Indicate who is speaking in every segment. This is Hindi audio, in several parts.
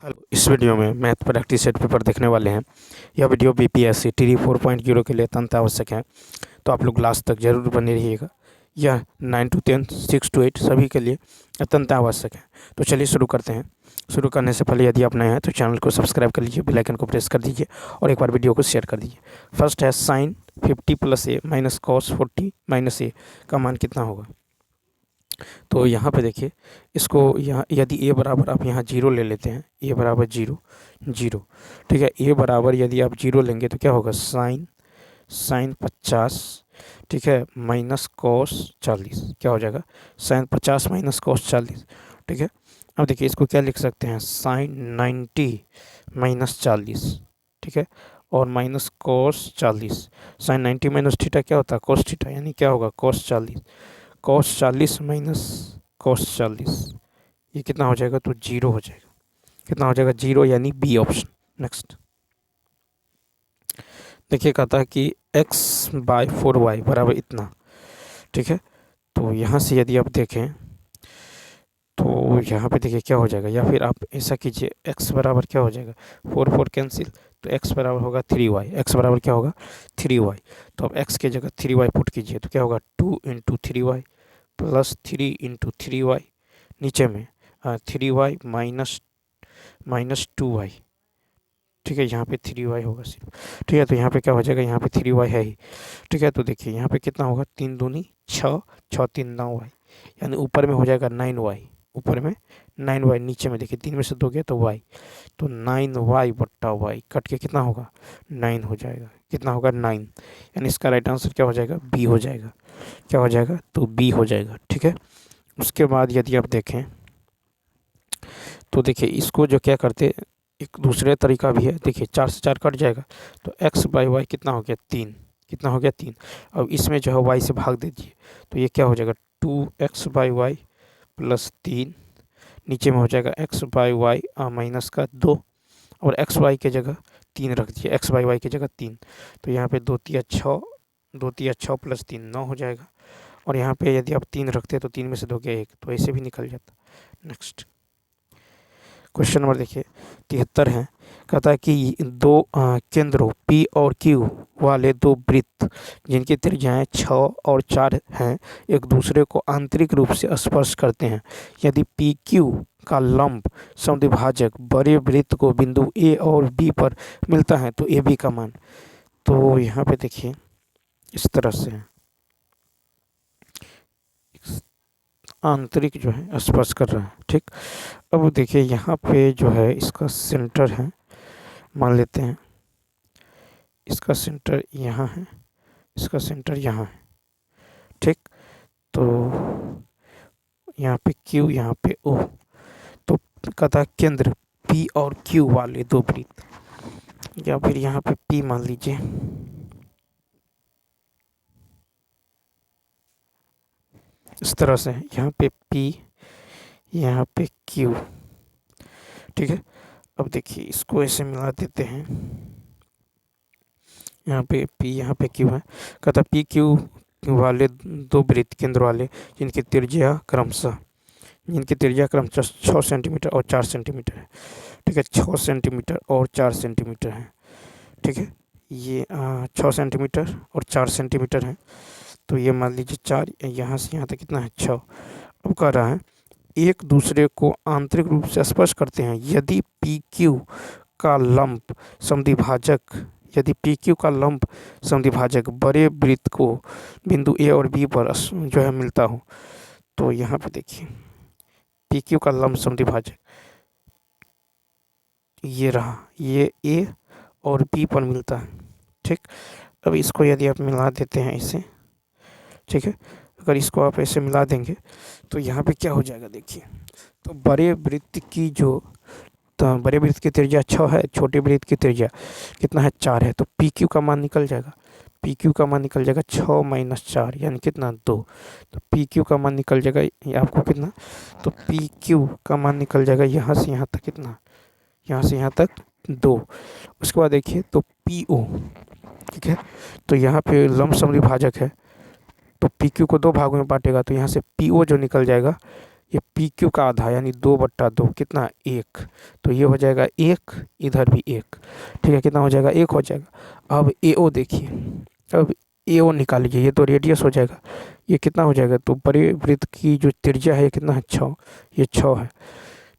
Speaker 1: हेलो, इस वीडियो में मैथ प्रैक्टिस सेट पेपर देखने वाले हैं। यह वीडियो बीपीएससी टी 4.0 के लिए अत्यंत आवश्यक है, तो आप लोग लास्ट तक जरूर बने रहिएगा। यह 9 to 10, 6 to 8 सभी के लिए अत्यंत आवश्यक है। तो चलिए शुरू करते हैं। शुरू करने से पहले यदि आप नए हैं तो चैनल को सब्सक्राइब कर लीजिए, बेल आइकन को प्रेस कर दीजिए और एक बार वीडियो को शेयर कर दीजिए। फर्स्ट है sine 50 + a minus cos 40 - a का मान कितना होगा। तो यहाँ पे देखिए, इसको यहाँ यदि a बराबर आप यहाँ 0 ले लेते हैं, a बराबर 0 0, ठीक है। a बराबर यदि आप 0 लेंगे तो क्या होगा, साइन साइन 50, ठीक है, माइनस कॉस 40 क्या हो जाएगा, साइन 50 माइनस कॉस 40, ठीक है। अब देखिए इसको क्या लिख सकते हैं, साइन 90 माइनस 40, ठीक है, और minus cos 40। Sine 90 minus theta क्या होता है, कॉस थीटा, यानी क्या होगा, कॉस 40। कॉस 40 माइनस कॉस 40, ये कितना हो जाएगा, तो 0 हो जाएगा। कितना हो जाएगा, 0, यानी बी ऑप्शन। नेक्स्ट देखिए, कहता है कि x/4y बराबर इतना, ठीक है। तो यहाँ से यदि आप देखें तो यहाँ पे देखिए क्या हो जाएगा, या फिर आप ऐसा कीजिए, x बराबर क्या हो जाएगा, 4 4 कैंसिल, तो x बराबर होगा 3y। x बराबर क्या होगा, 3y। तो अब x की जगह 3y पुट कीजिए तो क्या होगा, 2 × 3y + 3 × 3y, नीचे में 3y माइनस 2y, ठीक है। यहाँ पे 3y होगा सिर्फ, ठीक है। तो यहाँ पे क्या हो जाएगा, यहाँ पे 3y है ही, ठीक है। तो देखिए यहाँ पे कितना होगा, 3 दूनी 6, 6 3 9y, यानी ऊपर में हो जाएगा 9y, ऊपर में 9y, नीचे में देखिए 3 में से 2 गया तो y, तो 9y/y कट के कितना होगा, 9 हो जाएगा। कितना होगा, 9, यानी इसका राइट आंसर क्या हो जाएगा, बी हो जाएगा। क्या हो जाएगा, तो बी हो जाएगा, ठीक है। उसके बाद यदि आप देखें तो देखिए इसको जो क्या करते, एक दूसरे तरीका भी है। देखिए 4 से 4 कट जाएगा, तो x/y कितना हो गया, 3। कितना हो गया, 3। अब इसमें जो है y से भाग दीजिए, तो ये क्या हो जाएगा, 2x/y + 3, नीचे में हो जाएगा x/y माइनस का 2, और xy की जगह 3 रख दीजिए, x/y की जगह 3। तो यहाँ पे 2 तिया 6, 2 तिया 6 + 3 9 हो जाएगा। और यहाँ पे यदि आप 3 रखते हैं तो 3 में से 2 गया 1, तो ऐसे भी निकल जाता। नेक्स्ट क्वेश्चन नंबर देखिए 73 है। कहता है कि दो केंद्रों P और Q वाले दो वृत्त जिनकी त्रिज्याएं 6 और 4 हैं, एक दूसरे को आंतरिक रूप से स्पर्श करते हैं। यदि PQ का लंब समद्विभाजक बड़े वृत्त को बिंदु A और B पर मिलता है तो AB का मान। तो यहाँ पे देखिए इस तरह से है, आंतरिक जो है स्पर्श कर रहा है, ठीक। अब देखिए यहाँ पे जो है इसका सेंटर है, मान लेते हैं इसका सेंटर यहाँ है, इसका सेंटर यहाँ है, ठीक। तो यहाँ पे Q, यहाँ पे O, तो कहता है केंद्र P और Q वाले दो वृत्त, या फिर यहाँ पे P मान लीजिए, इस तरह से यहाँ पे P, यहाँ पे Q, ठीक है। अब देखिए इसको ऐसे मिला देते हैं, यहाँ पे P, यहाँ पे Q है। कहता PQ वाले दो वृत्त केंद्र वाले जिनकी त्रिज्या क्रमशः 6 सेंटीमीटर और 4 सेंटीमीटर है, ठीक है। 6 सेंटीमीटर और 4 सेंटीमीटर है, ठीक है। ये 6 सेंटीमीटर और 4 सेंटीमीटर है, तो ये मान लीजिए 4, यहाँ से यहाँ तक कितना है, 6। अब कह रहा है एक दूसरे को आंतरिक रूप से स्पर्श करते हैं यदि PQ का लंब समद्विभाजक यदि PQ का लंब समद्विभाजक बड़े वृत्त को बिंदु A और B पर जो है मिलता हो। तो यहाँ पे देखिए PQ का लंब समद्विभाजक ये रहा, ये A और B पर मिलता है, ठीक। अब इसको यदि आप मिला देते हैं इसे, ठीक है, अगर इसको आप ऐसे मिला देंगे तो यहाँ पे क्या हो जाएगा, देखिए। तो बड़े वृत्त की जो, तो बड़े वृत्त की त्रिज्या 6 है, छोटे वृत्त की त्रिज्या कितना है, 4 है, तो PQ का मान निकल जाएगा। PQ का मान निकल जाएगा 6 - 4, यानी कितना, 2। तो PQ का मान निकल जाएगा ये आपको कितना, तो PQ का मान निकल जाएगा यहाँ से यहाँ तक कितना, यहाँ से यहाँ तक 2। उसके बाद देखिए तो PO, ठीक है। तो यहाँ पे लंब समद्विभाजक है, तो PQ को 2 भागों में बांटेगा, तो यहाँ से PO जो निकल जाएगा ये पी क्यू का आधा यानी 2/2 कितना 1, तो ये हो जाएगा 1, इधर भी 1, ठीक है, कितना हो जाएगा 1 हो जाएगा। अब ए ओ देखिए, अब ए ओ निकाल लीजिए, ये तो रेडियस हो जाएगा, ये कितना हो जाएगा, तो परिवृत्त की जो त्रिज्या है ये कितना है 6, ये 6 है।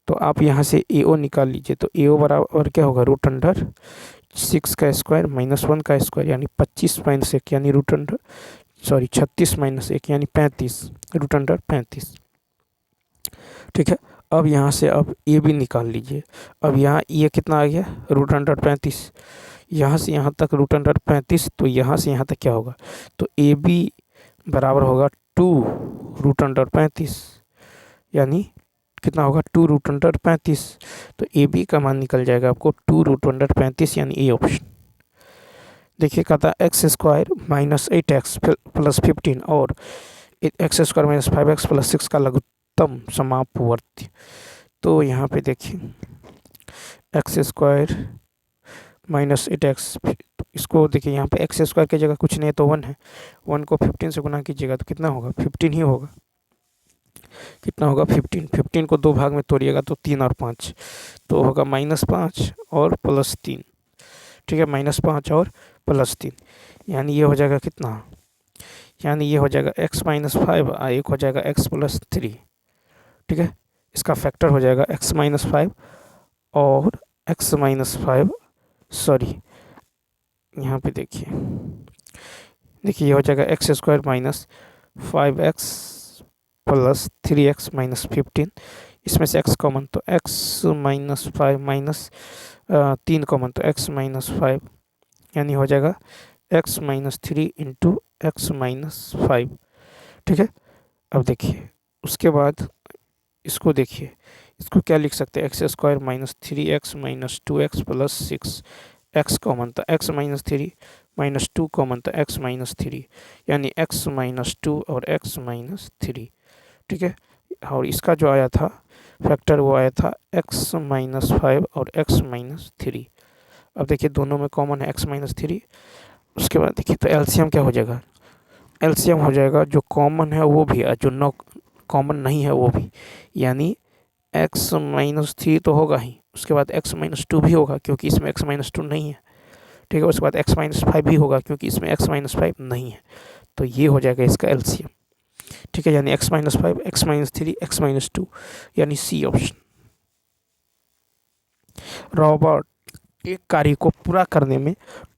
Speaker 1: तो आप यहाँ से ए ओ निकाल लीजिए, तो ए ओ बराबर क्या होगा, √6 का स्क्वायर -1 का स्क्वायर यानी 25 - 1 यानी √36 - 1 यानी 35, √35, ठीक है। अब यहाँ से अब ए बी निकाल लीजिए, अब यहाँ ये कितना आ गया √35, यहाँ से यहाँ तक √35, तो यहाँ से यहाँ तक क्या होगा, तो ए बी बराबर होगा 2√35 यानी कितना होगा 2√35, तो ए बी का मान निकल जाएगा आपको 2√35 यानी ए ऑप्शन। देखिए कहता है x² -8x + 15 और x² - 5x + 6 का लघुत्तम समापवर्ती। तो यहाँ पे देखिए x² -8x, इसको देखिए यहाँ पे x² की जगह कुछ नहीं है तो 1 है, 1 को 15 से गुना कीजिएगा तो कितना होगा 15 ही होगा, कितना होगा 15, 15 को 2 भाग में तोड़िएगा तो 3 और 5, तो होगा -5 और +3, ठीक है, -5 और +3, यानी ये हो जाएगा कितना, यानी ये हो जाएगा x - 5 और एक हो जाएगा x + 3, ठीक है, इसका फैक्टर हो जाएगा x - 5 और x - 5, सॉरी यहाँ पे देखिए, ये हो जाएगा x² - 5x + 3x - 15, इसमें से x कॉमन तो x - 5 3 कॉमन तो x - 5 यानी हो जाएगा x - 3 × x - 5, ठीक है। अब देखिए उसके बाद इसको देखिए, इसको क्या लिख सकते हैं, x² - 3x - 2x + 6, x common तो x - 3 -2 कॉमन तो x - 3 यानी x - 2 और x - 3, ठीक है। और इसका जो आया था फैक्टर वो आया था x - 5 और x - 3। अब देखिए दोनों में कॉमन है x - 3, उसके बाद देखिए तो एलसीएम क्या हो जाएगा, एलसीएम हो जाएगा जो कॉमन है वो भी और जो नो कॉमन नहीं है वो भी, यानी x - 3 तो होगा ही, उसके बाद x - 2 भी होगा क्योंकि इसमें x - 2 नहीं है, ठीक है, उसके बाद x - 5 भी होगा क्योंकि इसमें x - 5 नहीं है, तो ये हो जाएगा इसका एलसीएम, ठीक है, यानी x - 5 x - 3 x - 2 यानी सी ऑप्शन। रॉबर्ट एक कार्य को पूरा करने में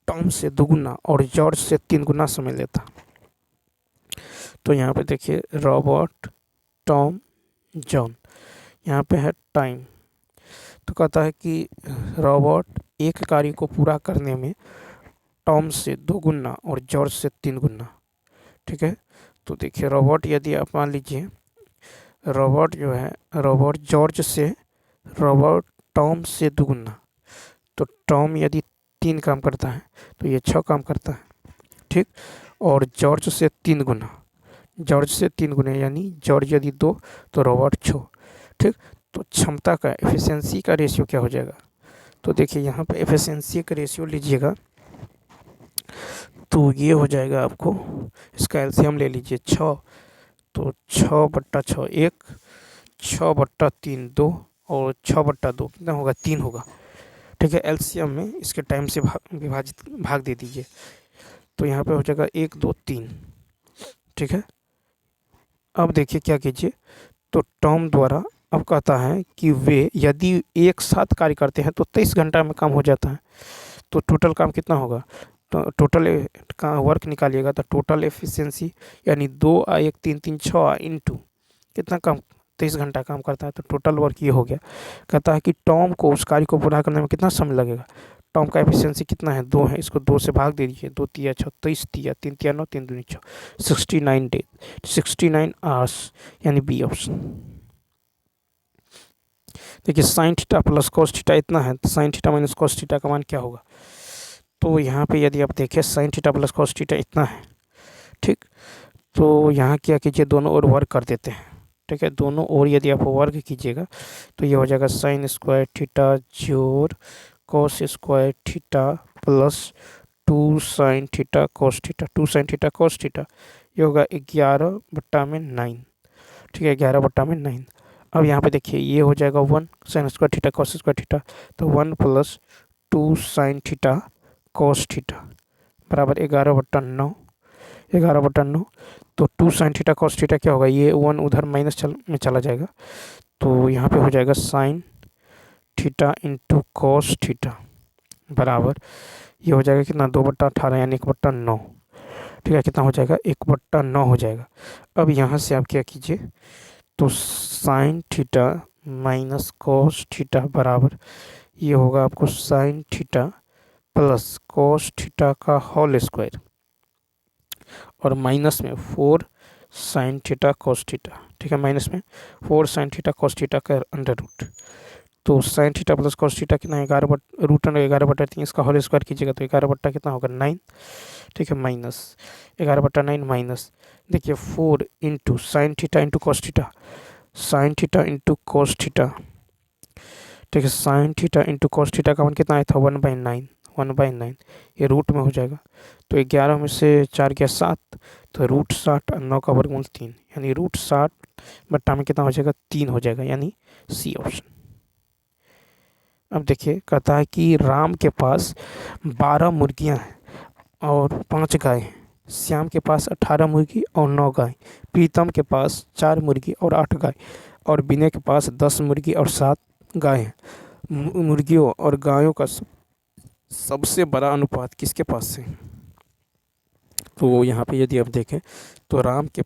Speaker 1: टॉम से 2 गुना और जॉर्ज से 3 गुना समय लेता। तो यहाँ पे देखिए रॉबर्ट, टॉम, जॉन, यहाँ पे है टाइम, तो कहता है कि रॉबर्ट एक कार्य को पूरा करने में टॉम से 2 गुना और जॉर्ज से 3 गुना, ठीक है। तो देखिए रॉबर्ट यदि आप मान लीजिए रॉबर्ट जो है रॉबर्ट टॉम से 2 गुना, तो टॉम यदि 3 काम करता है तो ये 6 काम करता है, ठीक, और जॉर्ज से 3 गुना, यानी जॉर्ज यदि 2 तो रॉबर्ट 6, ठीक। तो क्षमता का एफिशिएंसी का रेशियो क्या हो जाएगा, तो देखिए यहाँ पे एफिशिएंसी का रेशियो लीजिएगा तो ये हो जाएगा आपको, इसका एलसीएम ले लीजिए 6, तो 6/6 1, 6/3 2 और 6/2 कितना होगा 3 होगा, ठीक है। एलसीएम में इसके टाइम से भाग दे दीजिए, तो यहाँ पे हो जाएगा 1 2 3, ठीक है। अब देखिए क्या कीजिए, तो टॉम द्वारा अब कहता है कि वे यदि एक साथ कार्य करते हैं तो 23 घंटा में काम हो जाता है, तो टोटल काम कितना होगा, तो टोटल का वर्क निकालिएगा तो टोटल एफिशिएंसी यानी 2 आ 1 3 3 6 इंटू कितना काम 23 घंटा काम करता है, तो टोटल वर्क ये हो गया। कहता है कि टॉम को उस कार्य को पूरा करने में कितना समय लगेगा, टॉम का एफिशिएंसी कितना है 2 है, इसको 2 से भाग दे दीजिए, 2 तिया 6 23 तिया 3 तिया 9 3 दूनी 6, 69 डे 69 आवर्स यानी बी ऑप्शन। देखिए sine theta plus cos theta इतना है, तो sine theta minus cos theta का मान क्या होगा, तो यहाँ पे यदि आप देखें sine theta plus cos theta इतना है, ठीक। तो यहाँ क्या कीजिए दोनों ओर वर्क कर देते हैं, ठीक है, दोनों ओर यदि आप वर्क कीजिएगा तो ये हो जाएगा साइन स्क्वायर थीटा जोड़ cos square theta plus 2 sine theta cos theta, 2 sine theta cos theta, ये होगा 11/9, ठीक है, 11/9। अब यहाँ पे देखिए ये हो जाएगा 1 sine square theta cos square theta, तो 1 + 2 साइन थीटा कॉस थीटा बराबर 11/9, 11/9। तो 2 साइन थीटा कॉस थीटा क्या होगा, ये 1 उधर माइनस में चला जाएगा, तो यहाँ पे हो जाएगा sine theta into cos theta बराबर ये हो जाएगा कितना 2/18 यानी 1/9। ठीक है, कितना हो जाएगा 1/9 हो जाएगा। अब यहाँ से आप क्या कीजिए, तो sine theta minus cos theta बराबर ये होगा आपको sine theta plus cos theta का होल स्क्वायर और माइनस में 4 साइन थीटा कॉस थीटा। ठीक है, माइनस में 4 साइन थीटा कॉस थीटा का अंडर रूट। तो sine theta plus cos theta कितना है 11/√11/3, इसका होल स्क्वायर कीजिएगा तो 11 कितना होगा 9। ठीक है, माइनस 11/9 माइनस देखिए 4 into sine theta into cos theta, sine theta into cos theta. ठीक है, sine theta into cos theta का वन कितना आया था 1/9, 1/9 ये रूट में हो जाएगा। तो 11 में से 4 गया 7, तो √60 और 9 का वर्गमूल 3 यानी √60 में कितना हो जाएगा 3 हो जाएगा, यानी सी ऑप्शन। अब देखिए कहता है कि राम के पास 12 मुर्गियां हैं और 5 गाय हैं, श्याम के पास 18 मुर्गी और 9 गाय, प्रीतम के पास 4 मुर्गी और 8 गाय और विनय के पास 10 मुर्गी और 7 गाय हैं। मुर्गियों और गायों का सबसे बड़ा अनुपात किसके पास है। तो यहाँ पे यदि आप देखें तो राम के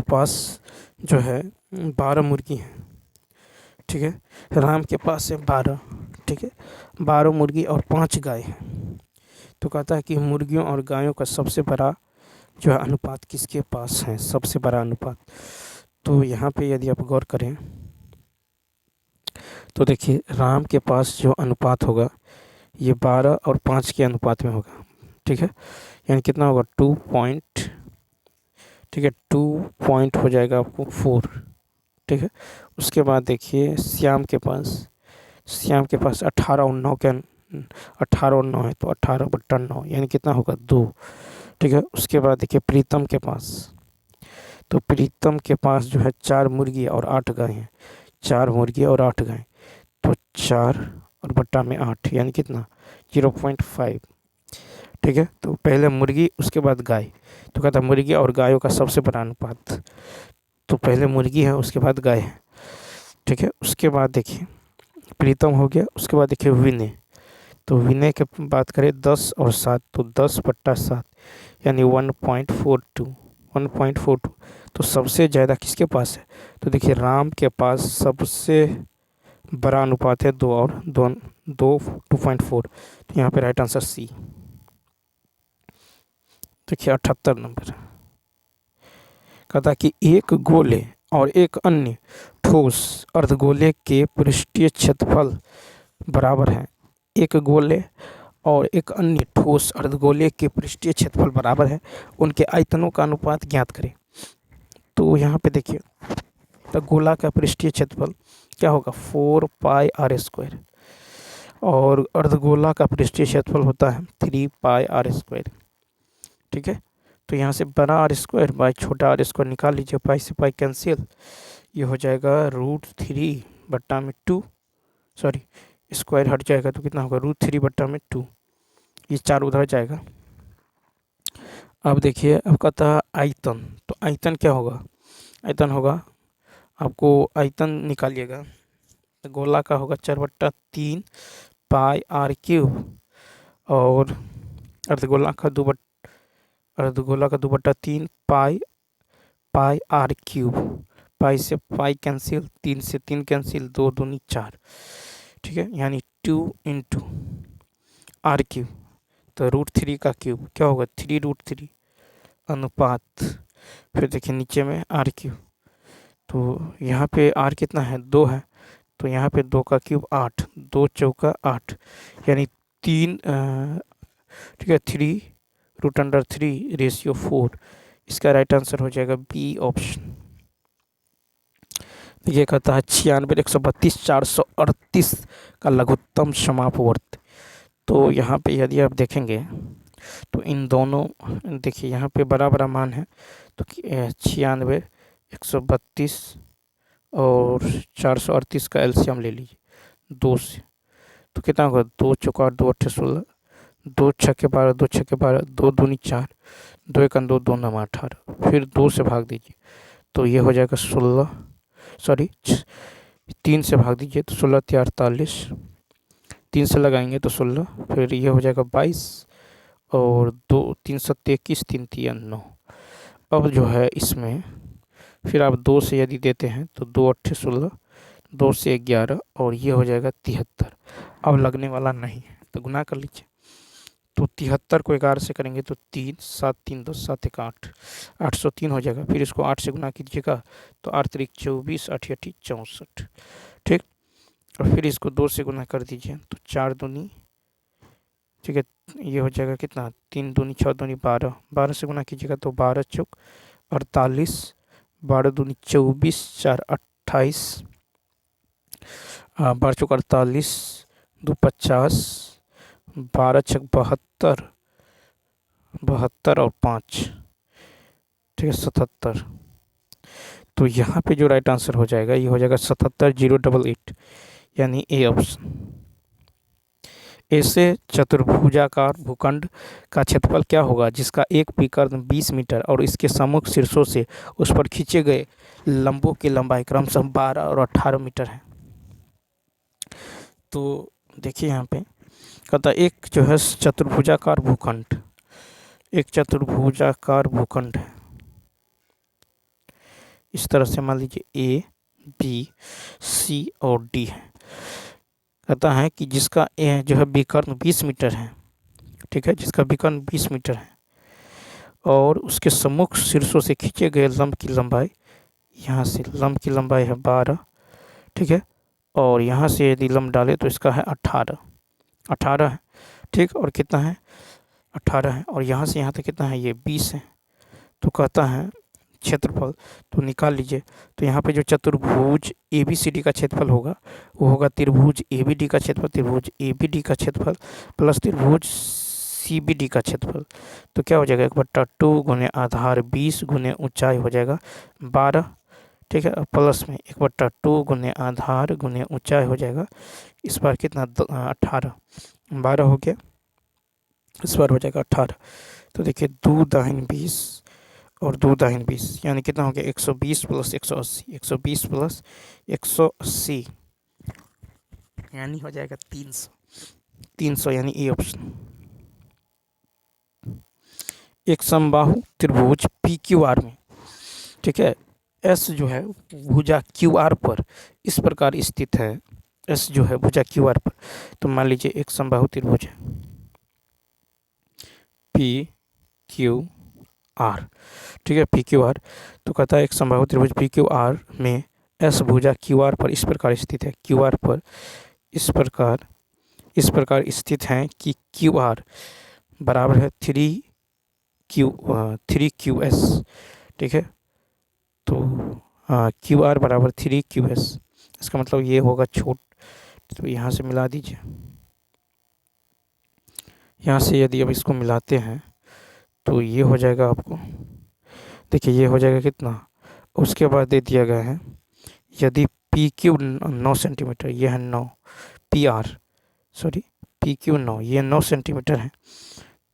Speaker 1: पास जो है 12 मुर्गी हैं। ठीक है, राम के पास है 12, ठीक है 12 मुर्गी और 5 गाय हैं। तो कहता है कि मुर्गियों और गायों का सबसे बड़ा जो है अनुपात किसके पास है, सबसे बड़ा अनुपात। तो यहाँ पे यदि आप गौर करें तो देखिए राम के पास जो अनुपात होगा ये 12 और 5 के अनुपात में होगा। ठीक है, यानी कितना होगा 2 पॉइंट, ठीक है 2 पॉइंट हो जाएगा आपको 4। ठीक है, उसके बाद देखिए श्याम के पास 18 और 9 के 18 और 9 है, तो 18/9 यानी कितना होगा 2। ठीक है, उसके बाद देखिए प्रीतम के पास, तो प्रीतम के पास जो है 4 मुर्गी और 8 गाय हैं, 4 मुर्गी और 8 गाय, तो 4 और बट्टा में 8 यानी कितना 0.5। ठीक है, तो पहले मुर्गी उसके बाद गाय, तो कहता मुर्गी और गायों का सबसे बड़ा अनुपात, तो पहले मुर्गी है उसके बाद गाय है। ठीक है, उसके बाद देखिए प्रीतम हो गया, उसके बाद देखिए विनय, तो विनय के बात करें 10 और 7, तो 10/7 यानी 1.42। तो सबसे ज़्यादा किसके पास है, तो देखिए राम के पास सबसे बड़ा अनुपात है 2 और 2.4, तो यहाँ पे राइट आंसर सी। देखिए 78 नंबर कहता कि एक गोले और एक अन्य ठोस अर्धगोले के पृष्ठीय क्षेत्रफल बराबर है। एक गोले और एक अन्य ठोस अर्धगोले के पृष्ठीय क्षेत्रफल बराबर है, उनके आयतनों का अनुपात ज्ञात करें। तो यहाँ पे देखिए तो गोला का पृष्ठीय क्षेत्रफल क्या होगा 4πr² और अर्धगोला का पृष्ठीय क्षेत्रफल होता है 3πr²। ठीक है, तो यहाँ से बड़ा r² बाय छोटा r² निकाल लीजिए, पाई से पाई कैंसिल, ये हो जाएगा √3/2, सॉरी स्क्वायर हट जाएगा तो कितना होगा √3/2, ये 4 उधर जाएगा। अब देखिए अब कहता है आयतन, तो आयतन क्या होगा, आयतन होगा आपको आयतन निकालिएगा, तो गोला का होगा 4/3 πr³ और अर्धगोला का 2/3 πr³, पाई से पाई कैंसिल, 3 से 3 कैंसिल, 2 दूनी 4। ठीक है, यानी 2 इंटू r³, तो √3 का क्यूब क्या होगा 3√3 अनुपात, फिर देखिए नीचे में r³, तो यहाँ पे r कितना है 2 है, तो यहाँ पे 2 का क्यूब 8, 2 चौका 8 यानी 3, ठीक है 3√3/4, इसका राइट आंसर हो जाएगा बी ऑप्शन। ये कहता है 96, 132, 438 का लघुत्तम समापवर्त। तो यहाँ पे यदि आप देखेंगे तो इन दोनों देखिए यहाँ पे बड़ा बड़ा मान है, तो 96 132 और 438 का एलसीएम ले लीजिए 2 से, तो कितना होगा 2 चौका 2 अट्ठे 16, 2 छक्के 12, 2 छक्के 12, 2 दूनी 4, 2 एकम 2, 2 नम 18, फिर 2 से भाग दीजिए तो ये हो जाएगा 16, सॉरी 3 से भाग दीजिए तो 16 3 48, 3 से लगाएंगे तो 16, फिर ये हो जाएगा 22 और 2 3 7 21, 3 3 9। अब जो है इसमें फिर आप 2 से यदि देते हैं तो 2 अट्ठे 16, 2 से 11 और ये हो जाएगा 73। अब लगने वाला नहीं है तो गुना कर लीजिए, तो 73 को 11 से करेंगे तो 3 7 3 2 7 1 8, 803 हो जाएगा। फिर इसको 8 से गुना कीजिएगा तो 8 3 24, 8 8 64, ठीक। और फिर इसको 2 से गुना कर दीजिए तो 4 दूनी, ठीक है, ये हो जाएगा कितना 3 दूनी 6 दूनी 12, 12 से गुना कीजिएगा तो 12 चौक 48, 12 दूनी 24, 4 28, 12 चौक 48, 2 50, 12 छक 72, 72 और 5, ठीक है 77। तो यहाँ पे जो राइट आंसर हो जाएगा ये हो जाएगा 77088, यानी ए ऑप्शन। ऐसे चतुर्भुजाकार भूखंड का क्षेत्रफल क्या होगा जिसका एक विकर्ण 20 मीटर और इसके सम्मुख शीर्षों से उस पर खींचे गए लंबों की लंबाई क्रमशः 12 और 18 मीटर है। तो देखिए यहाँ पे कहता एक जो है चतुर्भुजाकार भूखंड, एक चतुर्भुजाकार भूखंड है इस तरह से, मान लीजिए ए बी सी और डी है। कहता है कि जिसका ए जो है विकर्ण 20 मीटर है, ठीक है, जिसका विकर्ण 20 मीटर है और उसके सम्मुख शीर्षों से खींचे गए लंब की लंबाई, यहाँ से लंब की लंबाई है 12, ठीक है, और यहाँ से यदि लंब डाले तो इसका है 18 है, ठीक, और कितना है 18 है, और यहाँ से यहाँ तक कितना है ये 20 है। तो कहता है क्षेत्रफल तो निकाल लीजिए, तो यहाँ पे जो चतुर्भुज ए बी सी डी का क्षेत्रफल होगा वो होगा त्रिभुज ए बी डी का क्षेत्रफल, त्रिभुज ए बी डी का क्षेत्रफल प्लस त्रिभुज सी बी डी का क्षेत्रफल। तो क्या हो जाएगा 1/2 गुने आधार 20 गुने ऊंचाई हो जाएगा 12, ठीक है, प्लस में 1/2 गुने आधार गुने ऊंचाई हो जाएगा, इस बार कितना 18, 12 हो गया, इस बार हो जाएगा 18। तो देखिए 2 दाहिन 20 और 2 दाहिन 20 यानी कितना हो गया 120 प्लस 180, 120 प्लस 180 यानी हो जाएगा 300, 300 यानी ए ऑप्शन। एक समबाहु त्रिभुज पी क्यू आर में, ठीक है, एस जो है भुजा क्यू आर पर इस प्रकार स्थित है, एस जो है भुजा क्यू आर पर, तो मान लीजिए एक समबाहु त्रिभुज है पी क्यू आर, ठीक है, पी क्यू आर। तो कहता है एक समबाहु त्रिभुज पी क्यू आर में एस भुजा क्यू आर पर इस प्रकार स्थित है, क्यू आर पर इस प्रकार स्थित है कि क्यू आर बराबर है 3QS, ठीक है, तो क्यू आर बराबर 3QS, इसका मतलब ये होगा छोट, तो यहाँ से मिला दीजिए, यहाँ से यदि अब इसको मिलाते हैं तो ये हो जाएगा आपको, देखिए ये हो जाएगा कितना, उसके बाद दे दिया गया है यदि पी क्यू 9 सेंटीमीटर, ये है 9, पी क्यू 9 ये 9 सेंटीमीटर है,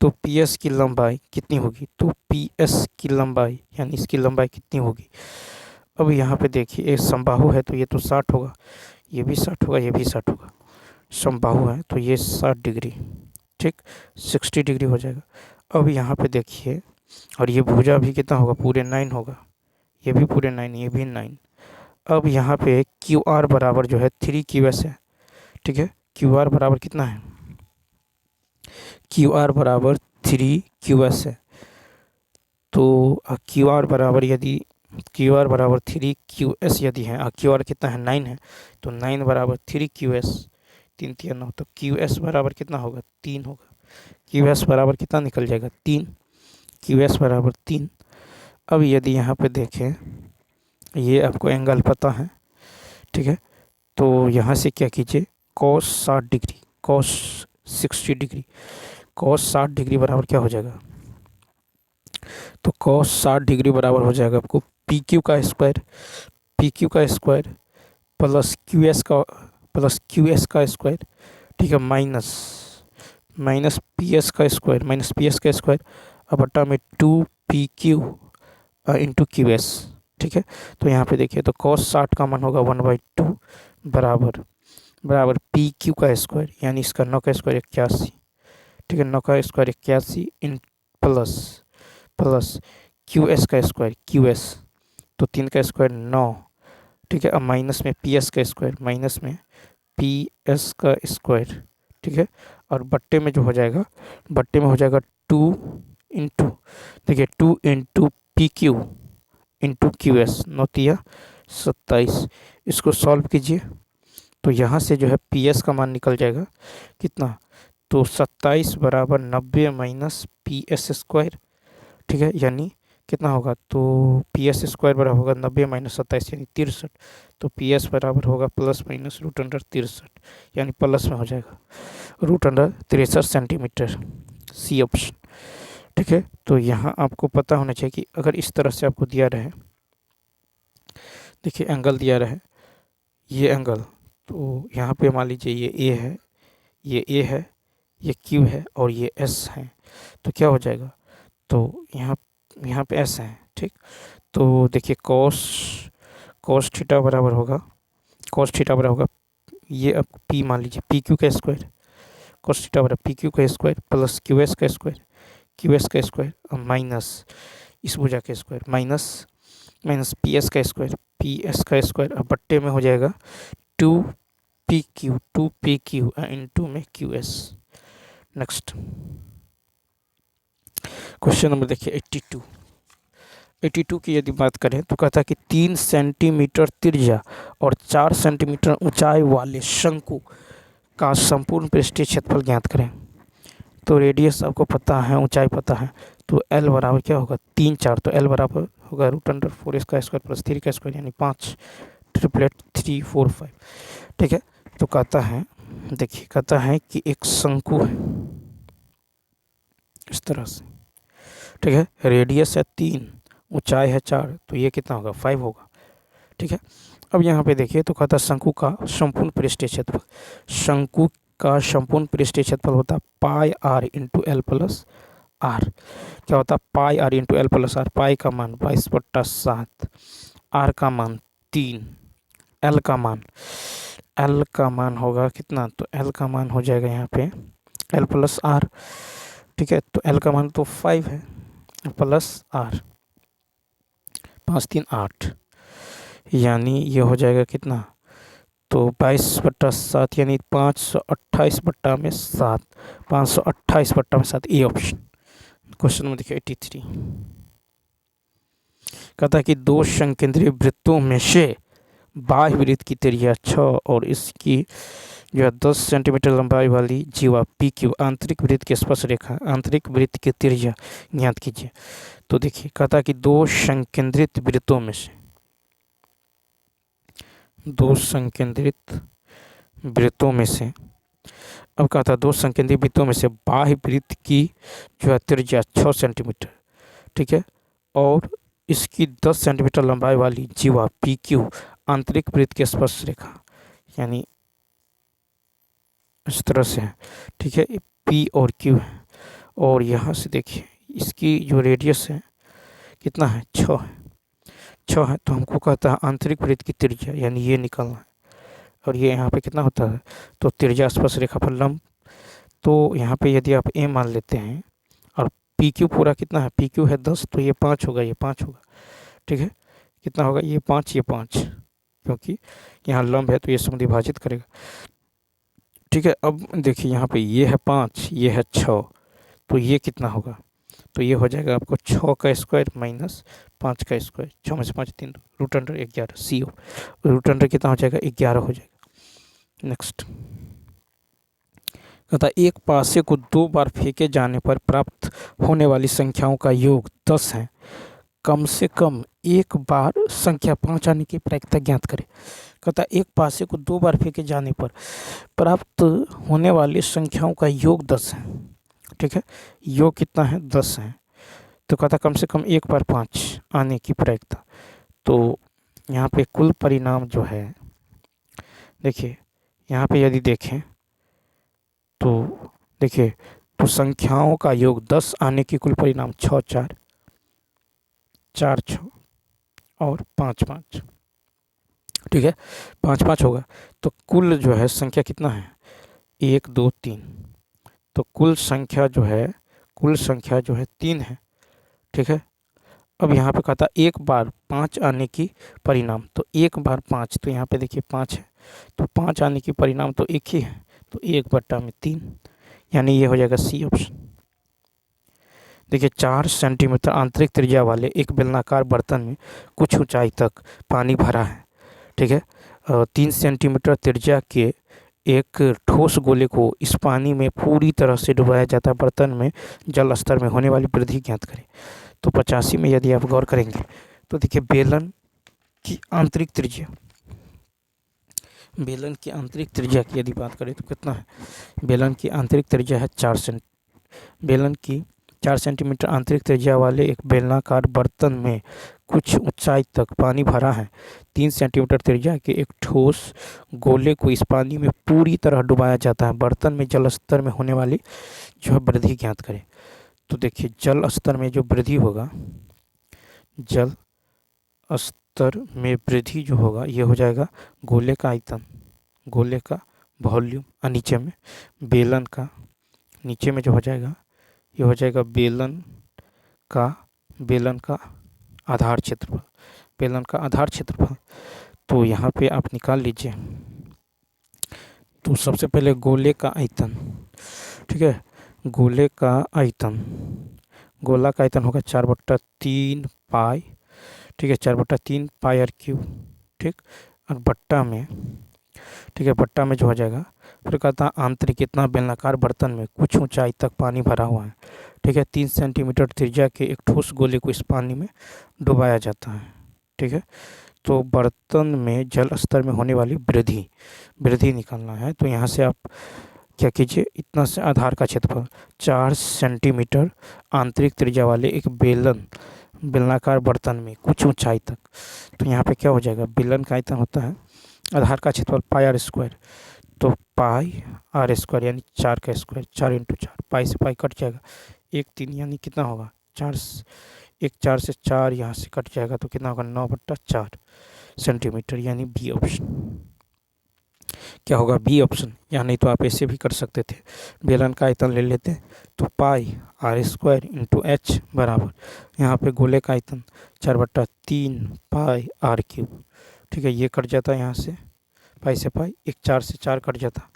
Speaker 1: तो पी एस की लंबाई कितनी होगी, तो पी एस की लंबाई यानी इसकी लंबाई कितनी होगी। अब यहाँ पे देखिए एक समबाहु है तो ये तो 60 होगा, ये भी 60 होगा, ये भी 60 होगा, समबाहु है तो ये 60 डिग्री, ठीक, 60 डिग्री हो जाएगा। अब यहाँ पे देखिए और ये भुजा भी कितना होगा पूरे 9 होगा, ये भी पूरे 9, ये भी 9। अब यहाँ पे क्यू आर बराबर जो है 3QS है, ठीक है, क्यू आर बराबर कितना है, क्यू आर बराबर 3QS है। तो क्यू आर बराबर यदि क्यू आर बराबर 3QS यदि है, क्यू आर कितना है 9 है, तो 9 बराबर 3QS, 3 3 9, तो QS बराबर कितना होगा 3 होगा, QS बराबर कितना निकल जाएगा 3, QS बराबर 3। अब यदि यहाँ पे देखें ये आपको एंगल पता है, ठीक है, तो यहाँ से क्या कीजिए cos 60 degree, cos 60 degree, cos 60 degree बराबर क्या हो जाएगा, तो cos 60 डिग्री बराबर हो जाएगा आपको पी क्यू का स्क्वायर, पी क्यू का स्क्वायर प्लस क्यू एस का स्क्वायर, ठीक है, माइनस पी एस का स्क्वायर, माइनस पी एस का स्क्वायर अब बट्टा में 2 PQ इंटू क्यू एस, ठीक है। तो यहाँ पे देखिए तो cos 60 का मान होगा 1/2 बराबर पी क्यू का स्क्वायर, यानी इसका 9 का स्क्वायर 81, ठीक है, 9 का square 81 in plus Q S का स्क्वायर क्यू एस, तो 3 का स्क्वायर 9, ठीक है। अब माइनस में पी एस का स्क्वायर, माइनस में पी एस का स्क्वायर, ठीक है। और बट्टे में जो हो जाएगा, बट्टे में हो जाएगा 2 इंटू, देखिए 2 into P Q into Q S, 9 27, इसको सॉल्व कीजिए तो यहाँ से जो है पी एस का मान निकल जाएगा कितना, तो 27 बराबर 90 माइनस पी एस स्क्वायर, ठीक है, यानी कितना होगा, तो पी एस स्क्वायर बराबर होगा 90 माइनस 27 यानी 63, तो पी एस बराबर होगा प्लस माइनस √63, यानी प्लस में हो जाएगा √63 सेंटीमीटर, सी ऑप्शन, ठीक है। तो यहाँ आपको पता होना चाहिए कि अगर इस तरह से आपको दिया रहे, देखिए एंगल दिया रहे, ये एंगल, तो यहाँ पे मान लीजिए ये ए है, ये ए है, ये क्यू है और ये एस है, तो क्या हो जाएगा, तो यहाँ पे एस है, ठीक। तो देखिए cos थीटा बराबर होगा, ये अब पी मान लीजिए पी क्यू का स्क्वायर, cos थीटा बराबर पी क्यू का स्क्वायर प्लस क्यू एस का स्क्वायर और माइनस इस भुजा का स्क्वायर माइनस पी एस का स्क्वायर, अब बट्टे में हो जाएगा 2 PQ इंटू में Q S. Next question number देखिए 82 की यदि बात करें तो कहता है कि 3 सेंटीमीटर त्रिज्या और 4 सेंटीमीटर ऊंचाई वाले शंकु का संपूर्ण पृष्ठीय क्षेत्रफल ज्ञात करें। तो रेडियस आपको पता है, ऊंचाई पता है, तो L बराबर क्या होगा 3 4, तो L बराबर होगा √4 इसका स्क्वायर प्लस 3 का स्क्वायर यानी 5 ट्रिपलेट 3 4 5, ठीक है। तो कहता है, देखिए कहता है कि एक शंकु है इस तरह से, ठीक है, रेडियस है 3, ऊंचाई है 4, तो ये कितना होगा 5 होगा, ठीक है। अब यहाँ पे देखिए तो कहता है शंकु का संपूर्ण पृष्ठीय क्षेत्रफल, शंकु का संपूर्ण पृष्ठीय क्षेत्रफल होता है pi R into L plus R, क्या होता है pi R into L plus R, pi का मान 22/7, आर का मान 3, एल का मान होगा कितना, तो एल का मान हो जाएगा यहाँ पे एल प्लस आर, ठीक है। तो एल का मान तो 5 है प्लस आर 5 3 8, यानी ये हो जाएगा कितना, तो 22/7 यानी 528/7, 528/7, ए ऑप्शन। क्वेश्चन नंबर देखिए 83, कहता है कि 2 संकेंद्रीय वृत्तों में से बाह्य वृत्त की त्रिज्या 6 और इसकी जो है 10 सेंटीमीटर लंबाई वाली जीवा पी क्यू आंतरिक वृत्त की स्पर्श रेखा, आंतरिक वृत्त की त्रिज्या ज्ञात कीजिए। तो देखिए कहता है कि 2 संकेंद्रित वृत्तों में से, 2 संकेंद्रित वृत्तों में से, अब कहता है 2 संकेंद्रित वृत्तों में से बाह्य वृत्त की जो है त्रिज्या 6 सेंटीमीटर, ठीक है, और इसकी 10 सेंटीमीटर लंबाई वाली जीवा पी क्यू आंतरिक वृत्त की स्पर्श रेखा, यानी इस तरह से है, ठीक है, पी और क्यू है, और यहाँ से देखिए इसकी जो रेडियस है कितना है 6 है, तो हमको कहता है आंतरिक वृत्त की त्रिज्या, यानी ये निकालना है, और ये यहाँ पे कितना होता है, तो त्रिज्या स्पर्श रेखा पर लंब, तो यहाँ पे यदि आप ए मान लेते हैं और पी क्यू पूरा कितना है, पी क्यू है 10, तो ये 5 होगा, ये 5 होगा, ठीक है, कितना होगा ये 5, ये 5, क्योंकि यहाँ लंब है तो ये समुद्र विभाजित करेगा, ठीक है। अब देखिए यहाँ पे ये है 5, ये है 6, तो ये कितना होगा, तो ये हो जाएगा आपको 6 का स्क्वायर माइनस 5 का स्क्वायर, 6 में से 5 3 √11, सी ओ √11 कितना हो जाएगा 11 हो जाएगा। नेक्स्ट कहता एक पासे को 2 बार फेंके जाने पर प्राप्त होने वाली संख्याओं का योग 10 है, कम से कम एक बार संख्या 5 आने की प्रायिकता ज्ञात करें। कहता एक पासे को 2 बार फेंके जाने पर प्राप्त होने वाली संख्याओं का योग 10 है, ठीक है, योग कितना है 10 है, तो कहता कम से कम एक बार 5 आने की प्रायिकता, तो यहाँ पे कुल परिणाम जो है, देखिए यहाँ पे यदि देखें तो देखिए, तो संख्याओं का योग 10 आने की कुल परिणाम 6 4 4 6 और 5 5, ठीक है, 5 5 होगा। तो कुल जो है संख्या कितना है, 1 2 3, तो कुल संख्या जो है, कुल संख्या जो है 3 है, ठीक है। अब यहाँ पे कहता एक बार 5 आने की परिणाम, तो एक बार 5, तो यहाँ पे देखिए 5 है, तो 5 आने की परिणाम तो एक ही है, तो 1/3, यानी ये हो जाएगा सी ऑप्शन। देखिए 4 सेंटीमीटर आंतरिक त्रिज्या वाले एक बेलनाकार बर्तन में कुछ ऊंचाई तक पानी भरा है, ठीक है। 3 सेंटीमीटर त्रिज्या के एक ठोस गोले को इस पानी में पूरी तरह से डुबाया जाता है। बर्तन में जल स्तर में होने वाली वृद्धि ज्ञात करें। तो 85 में यदि आप गौर करेंगे तो देखिए बेलन की आंतरिक त्रिज्या, बेलन की आंतरिक त्रिज्या की यदि बात करें तो कितना है, बेलन की आंतरिक त्रिज्या है 4 सेंट, बेलन की 4 सेंटीमीटर आंतरिक त्रिज्या वाले एक बेलनाकार बर्तन में कुछ ऊंचाई तक पानी भरा है। 3 सेंटीमीटर त्रिज्या के एक ठोस गोले को इस पानी में पूरी तरह डुबाया जाता है। बर्तन में जल स्तर में होने वाली जो है वृद्धि ज्ञात करें। तो देखिए जल स्तर में जो वृद्धि होगा, जल स्तर में वृद्धि जो होगा ये हो जाएगा गोले का आयतन, गोले का वॉल्यूम, और नीचे में बेलन का, नीचे में जो हो जाएगा ये हो जाएगा बेलन का आधार क्षेत्रफल, बेलन का आधार क्षेत्रफल। तो यहाँ पे आप निकाल लीजिए। तो सबसे पहले गोले का आयतन, ठीक है, गोले का आयतन, गोला का आयतन होगा 4/3 पाई, ठीक है, 4/3 पाई आर क्यूब, ठीक, और बट्टा में, ठीक है, बट्टा में जो हो जाएगा, फिर कहता है आंतरिक इतना बेलनाकार बर्तन में कुछ ऊंचाई तक पानी भरा हुआ है, ठीक है। 3 सेंटीमीटर त्रिज्या के एक ठोस गोले को इस पानी में डुबाया जाता है, ठीक है। तो बर्तन में जल स्तर में होने वाली वृद्धि निकालना है। तो यहाँ से आप क्या कीजिए, इतना से आधार का क्षेत्रफल 4 सेंटीमीटर आंतरिक त्रिज्या वाले एक बेलनाकार बर्तन में कुछ ऊंचाई तक, तो यहाँ पे क्या हो जाएगा, बेलन का आयतन होता है आधार का क्षेत्रफल पाई आर स्क्वायर, तो पाई आर स्क्वायर यानी 4 का स्क्वायर, 4 × 4, पाई से पाई कट जाएगा, 1 3 यानी कितना होगा 4, 1 4 से 4 यहाँ से कट जाएगा, तो कितना होगा 9/4 सेंटीमीटर, यानी बी ऑप्शन। क्या होगा, बी ऑप्शन। या नहीं तो आप ऐसे भी कर सकते थे, बेलन का आयतन ले लेते तो पाई आर स्क्वायर इंटू एच बराबर, यहाँ पे गोले का आयतन 4/3 पाई आर क्यूब, ठीक है, ये कट जाता है यहाँ से पाई से पाई, 1 4 से 4 कट जाता,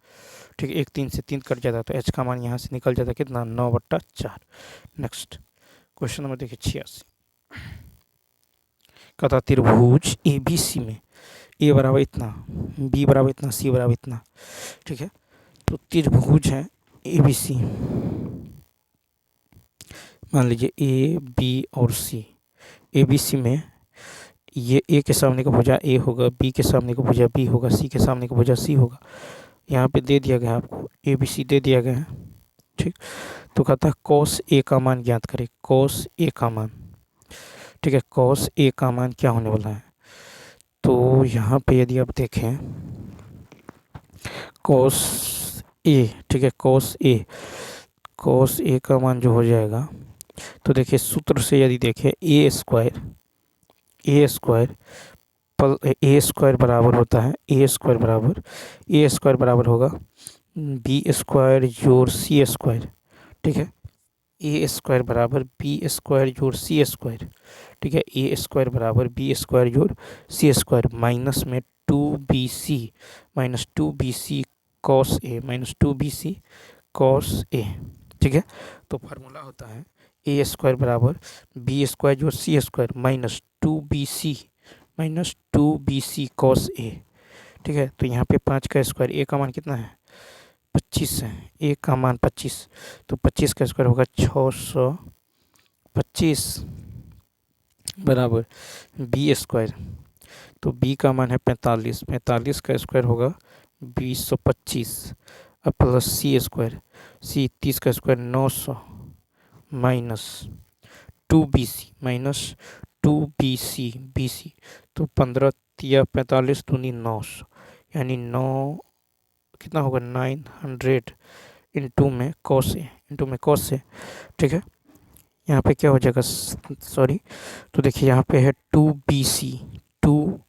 Speaker 1: ठीक है, 1 3 से 3 कट जाता, तो एच का मान यहाँ से निकल जाता कितना 9/4। नेक्स्ट क्वेश्चन नंबर देखिए 86, कहता त्रिभुज ए बी सी में ए बराबर इतना, बी बराबर इतना, सी बराबर इतना, ठीक है। तो त्रिभुज है ए बी सी, मान लीजिए ए बी और सी, ए बी सी में ये ए के सामने का भुजा ए होगा, बी के सामने का भुजा बी होगा, सी के सामने का भुजा सी होगा। यहाँ पे दे दिया गया आपको ए बी सी दे दिया गया है, ठीक। तो कहता है कॉस ए का मान ज्ञात करें, कॉस ए का मान, ठीक है, कॉस ए का मान क्या होने वाला है। तो यहाँ पे यदि आप देखें कॉस ए, ठीक है, कॉस ए का मान जो हो जाएगा, तो देखिए सूत्र से यदि देखें ए स्क्वायर बराबर होता है, ए स्क्वायर बराबर होगा बी स्क्वायर जोड़ सी स्क्वायर, ठीक है, ए स्क्वायर बराबर बी स्क्वायर जोड़ सी स्क्वायर, ठीक है, ए स्क्वायर बराबर बी स्क्वायर जोड़ सी स्क्वायर, माइनस में 2bc cos A minus 2bc cos A, ठीक है। तो फार्मूला होता है ए स्क्वायर बराबर बी स्क्वायर जोड़ सी square minus 2bc cos A, ठीक है। तो यहाँ पे 5 का स्क्वायर, ए का मान कितना है 25 है, ए का मान 25, तो 25 का स्क्वायर होगा 625 बराबर बी स्क्वायर, तो बी का मान है 45, 45 का स्क्वायर होगा 2025, अब प्लस सी स्क्वायर, सी 30 का स्क्वायर 900 माइनस 2bc 2 BC तो 15 या 45 दूनी 900 यानी 9 कितना होगा 900 इंटू में कॉस ए ठीक है। यहाँ पे क्या हो जाएगा सॉरी तो देखिए यहाँ पे है 2 BC तो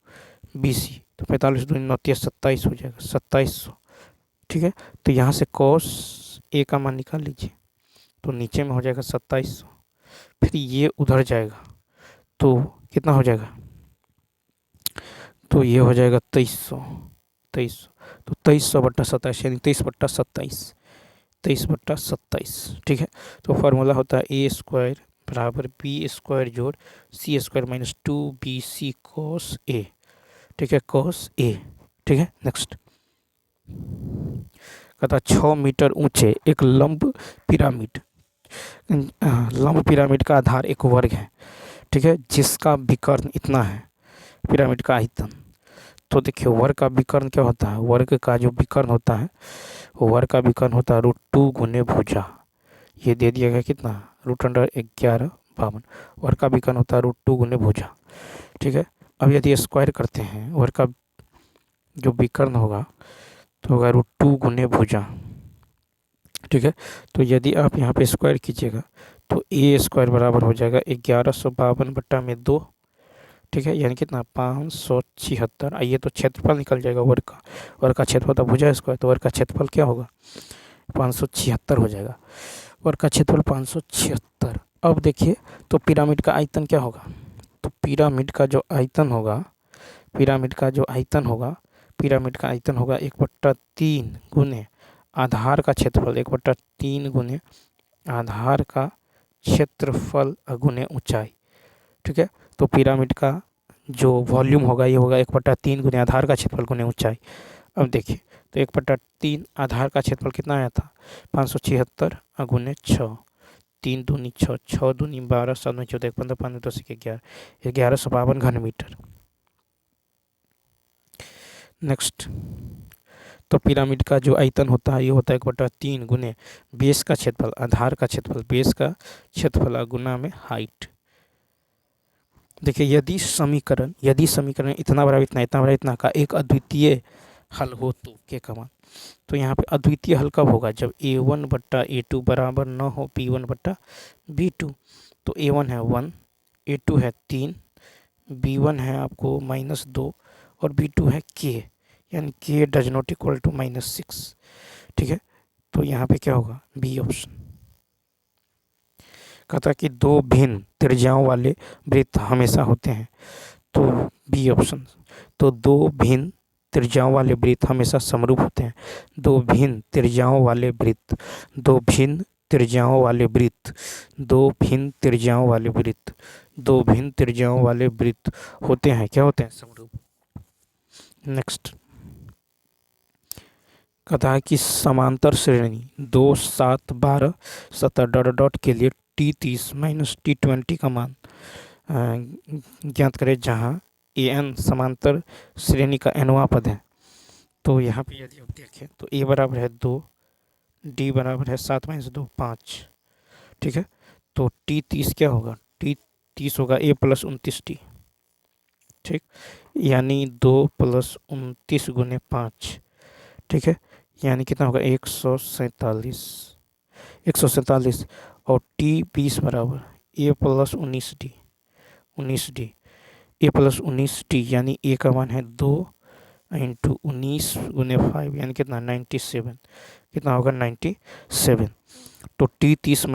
Speaker 1: 45 दूनी 9 27 हो जाएगा 2700 ठीक है। तो यहाँ से कॉस ए का मान निकाल लीजिए तो नीचे में हो जाएगा 2700 फिर ये उधर जाएगा तो कितना हो जाएगा तो ये हो जाएगा 2300 तो 2300/27 यानी 23/27 ठीक है। तो फार्मूला होता है ए स्क्वायर बराबर बी स्क्वायर जोड़ सी square minus 2BC cos A ठीक है कॉस ए ठीक है। नेक्स्ट कहता 6 मीटर ऊंचे एक लंब पिरामिड का आधार एक वर्ग है ठीक है जिसका विकर्ण इतना है पिरामिड का आयतन। तो देखिए वर्ग का विकर्ण क्या होता है वर्ग का जो विकर्ण होता है वर्ग का विकर्ण होता है √2 गुने भुजा ये दे दिया गया कितना √1152 वर्ग का विकर्ण होता है √2 गुने भुजा ठीक है। अब यदि स्क्वायर करते हैं वर्ग का जो विकर्ण होगा तो होगा √2 गुने भुजा ठीक है। तो यदि आप यहाँ पे स्क्वायर कीजिएगा तो ए स्क्वायर बराबर हो जाएगा 1152/2 ठीक है यानी कितना 576। आइए तो क्षेत्रफल निकल जाएगा वर्ग का क्षेत्रफल तो भुजा स्क्वायर तो वर्ग का क्षेत्रफल क्या होगा 576 हो जाएगा वर्ग का क्षेत्रफल 576। अब देखिए तो पिरामिड का आयतन क्या होगा तो पिरामिड का आयतन होगा 1/3 गुने आधार का क्षेत्रफल 1/3 गुने आधार का क्षेत्रफल गुने ऊंचाई ठीक है। तो पिरामिड का जो वॉल्यूम होगा ये होगा 1/3 गुने आधार का क्षेत्रफल गुने ऊंचाई। अब देखिए तो 1/3 आधार का क्षेत्रफल कितना आया था 576 गुने 6 3 दूनी 6 6 दूनी 12 7 दूनी 14 15 5 10 11 1152 घन मीटर। नेक्स्ट तो पिरामिड का जो आयतन होता है ये होता है 1/3 गुने बेस का क्षेत्रफल आधार का क्षेत्रफल बेस का क्षेत्रफल गुना में हाइट। देखिए यदि समीकरण इतना बड़ा इतना का एक अद्वितीय हल हो तो के का मान तो यहाँ पे अद्वितीय हल कब होगा जब a1/a2 बराबर न हो b1/b2। तो a1 है 1 a2 है 3 b1 है आपको -2 और b2 है k यानी k does not equal to -6 ठीक है। तो यहाँ पे क्या होगा बी ऑप्शन। कहता कि दो भिन्न त्रिज्याओं वाले वृत्त हमेशा होते हैं तो बी ऑप्शन। तो दो भिन्न त्रिज्याओं वाले वृत्त हमेशा समरूप होते हैं दो भिन्न त्रिज्याओं वाले वृत्त होते हैं क्या होते हैं समरूप। नेक्स्ट कहता है कि समांतर श्रेणी 2 7 12 17 के लिए T30 - T20 का मान ज्ञात करें जहां an समांतर श्रेणी का nवां पद है। तो यहाँ पे यदि आप देखें तो a बराबर है 2 d बराबर है 7 - 2 5 ठीक है। तो T30 क्या होगा T30 होगा a + 29t ठीक यानी 2 + 29 गुने 5 ठीक है यानी कितना होगा 147 और T20 बराबर a + 19d a + 19d यानी a का मान है 2 × 19 गुने 5 यानी कितना 97 कितना होगा 97। तो T30 -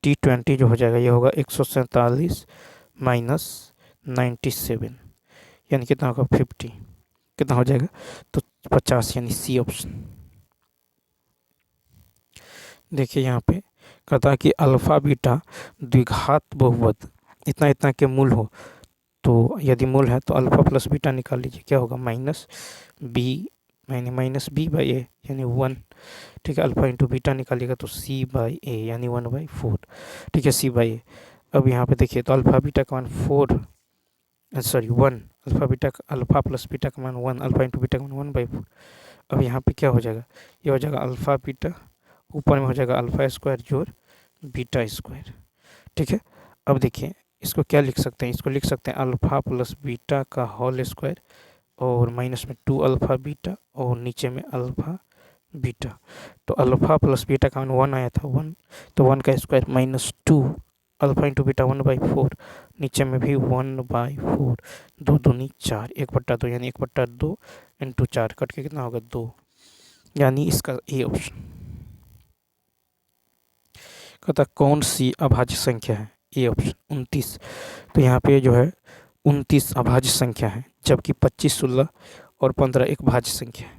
Speaker 1: T20 जो हो जाएगा ये होगा 147 - 97 यानी कितना होगा 50 कितना हो जाएगा तो 50 यानी सी ऑप्शन। देखिए यहाँ पे कहता है कि अल्फा बीटा द्विघात बहुपद इतना के मूल हो तो यदि मूल है तो अल्फा + बीटा निकाल लीजिए क्या होगा -b/a यानी 1 ठीक है। अल्फा × बीटा निकालिएगा तो c/a यानी 1/4 ठीक है c/a। अब यहाँ पे देखिए तो अल्फा बीटा का मान 1 अल्फा + बीटा का मान 1 अल्फा × बीटा का मान 1/4। अब यहाँ पे क्या हो जाएगा ये हो जाएगा अल्फा बीटा ऊपर में हो जाएगा अल्फा स्क्वायर जोड़ बीटा स्क्वायर ठीक है। अब देखिए इसको क्या लिख सकते हैं, इसको लिख सकते हैं अल्फ़ा प्लस बीटा का होल स्क्वायर और माइनस में 2 अल्फ़ा बीटा और नीचे में अल्फ़ा बीटा। तो अल्फ़ा प्लस बीटा का 1 आया था 1, तो 1 का square minus 2 alpha into beta 1/4, नीचे में भी 1/4, 2 दूनी 4, 1/2 यानी 1/2 इंटू 4 कट के कितना होगा 2, यानी इसका ए ऑप्शन। कहता कौन सी अभाज्य संख्या है, ए ऑप्शन 29। तो यहाँ पे जो है 29 अभाज्य संख्या है, जबकि 25, 16 और 15 एक भाज्य संख्या है।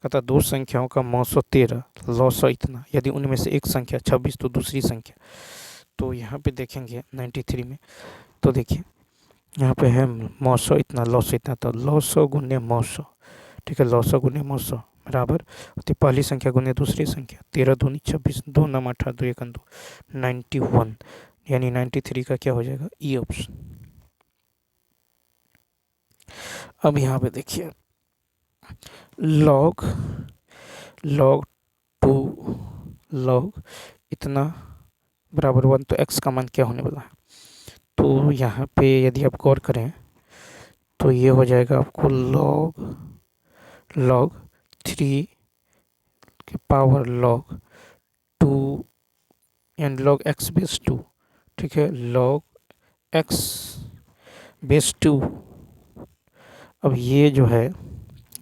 Speaker 1: कहता दो संख्याओं का मौसो 13, लौसो इतना, यदि उनमें से एक संख्या 26 तो दूसरी संख्या। तो यहाँ पे देखेंगे 93 में, तो देखिए यहाँ पे है मौसो इतना लौसो इतना, तो लौसो गुने मौसो, ठीक है, लौसो गुने मौसो बराबर होती पहली संख्या गुने दूसरी संख्या, 13 दूनी 26, 2 नम 18, 2 1 2, 91, यानी 93 का क्या हो जाएगा, ई ऑप्शन। अब यहाँ पे देखिए लॉग 2 लॉग इतना बराबर 1, तो x का मान क्या होने वाला है। तो यहाँ पे यदि आप गौर करें तो ये हो जाएगा आपको log 3 के पावर log 2 यानी log x बेस 2, ठीक है, log x बेस 2। अब ये जो है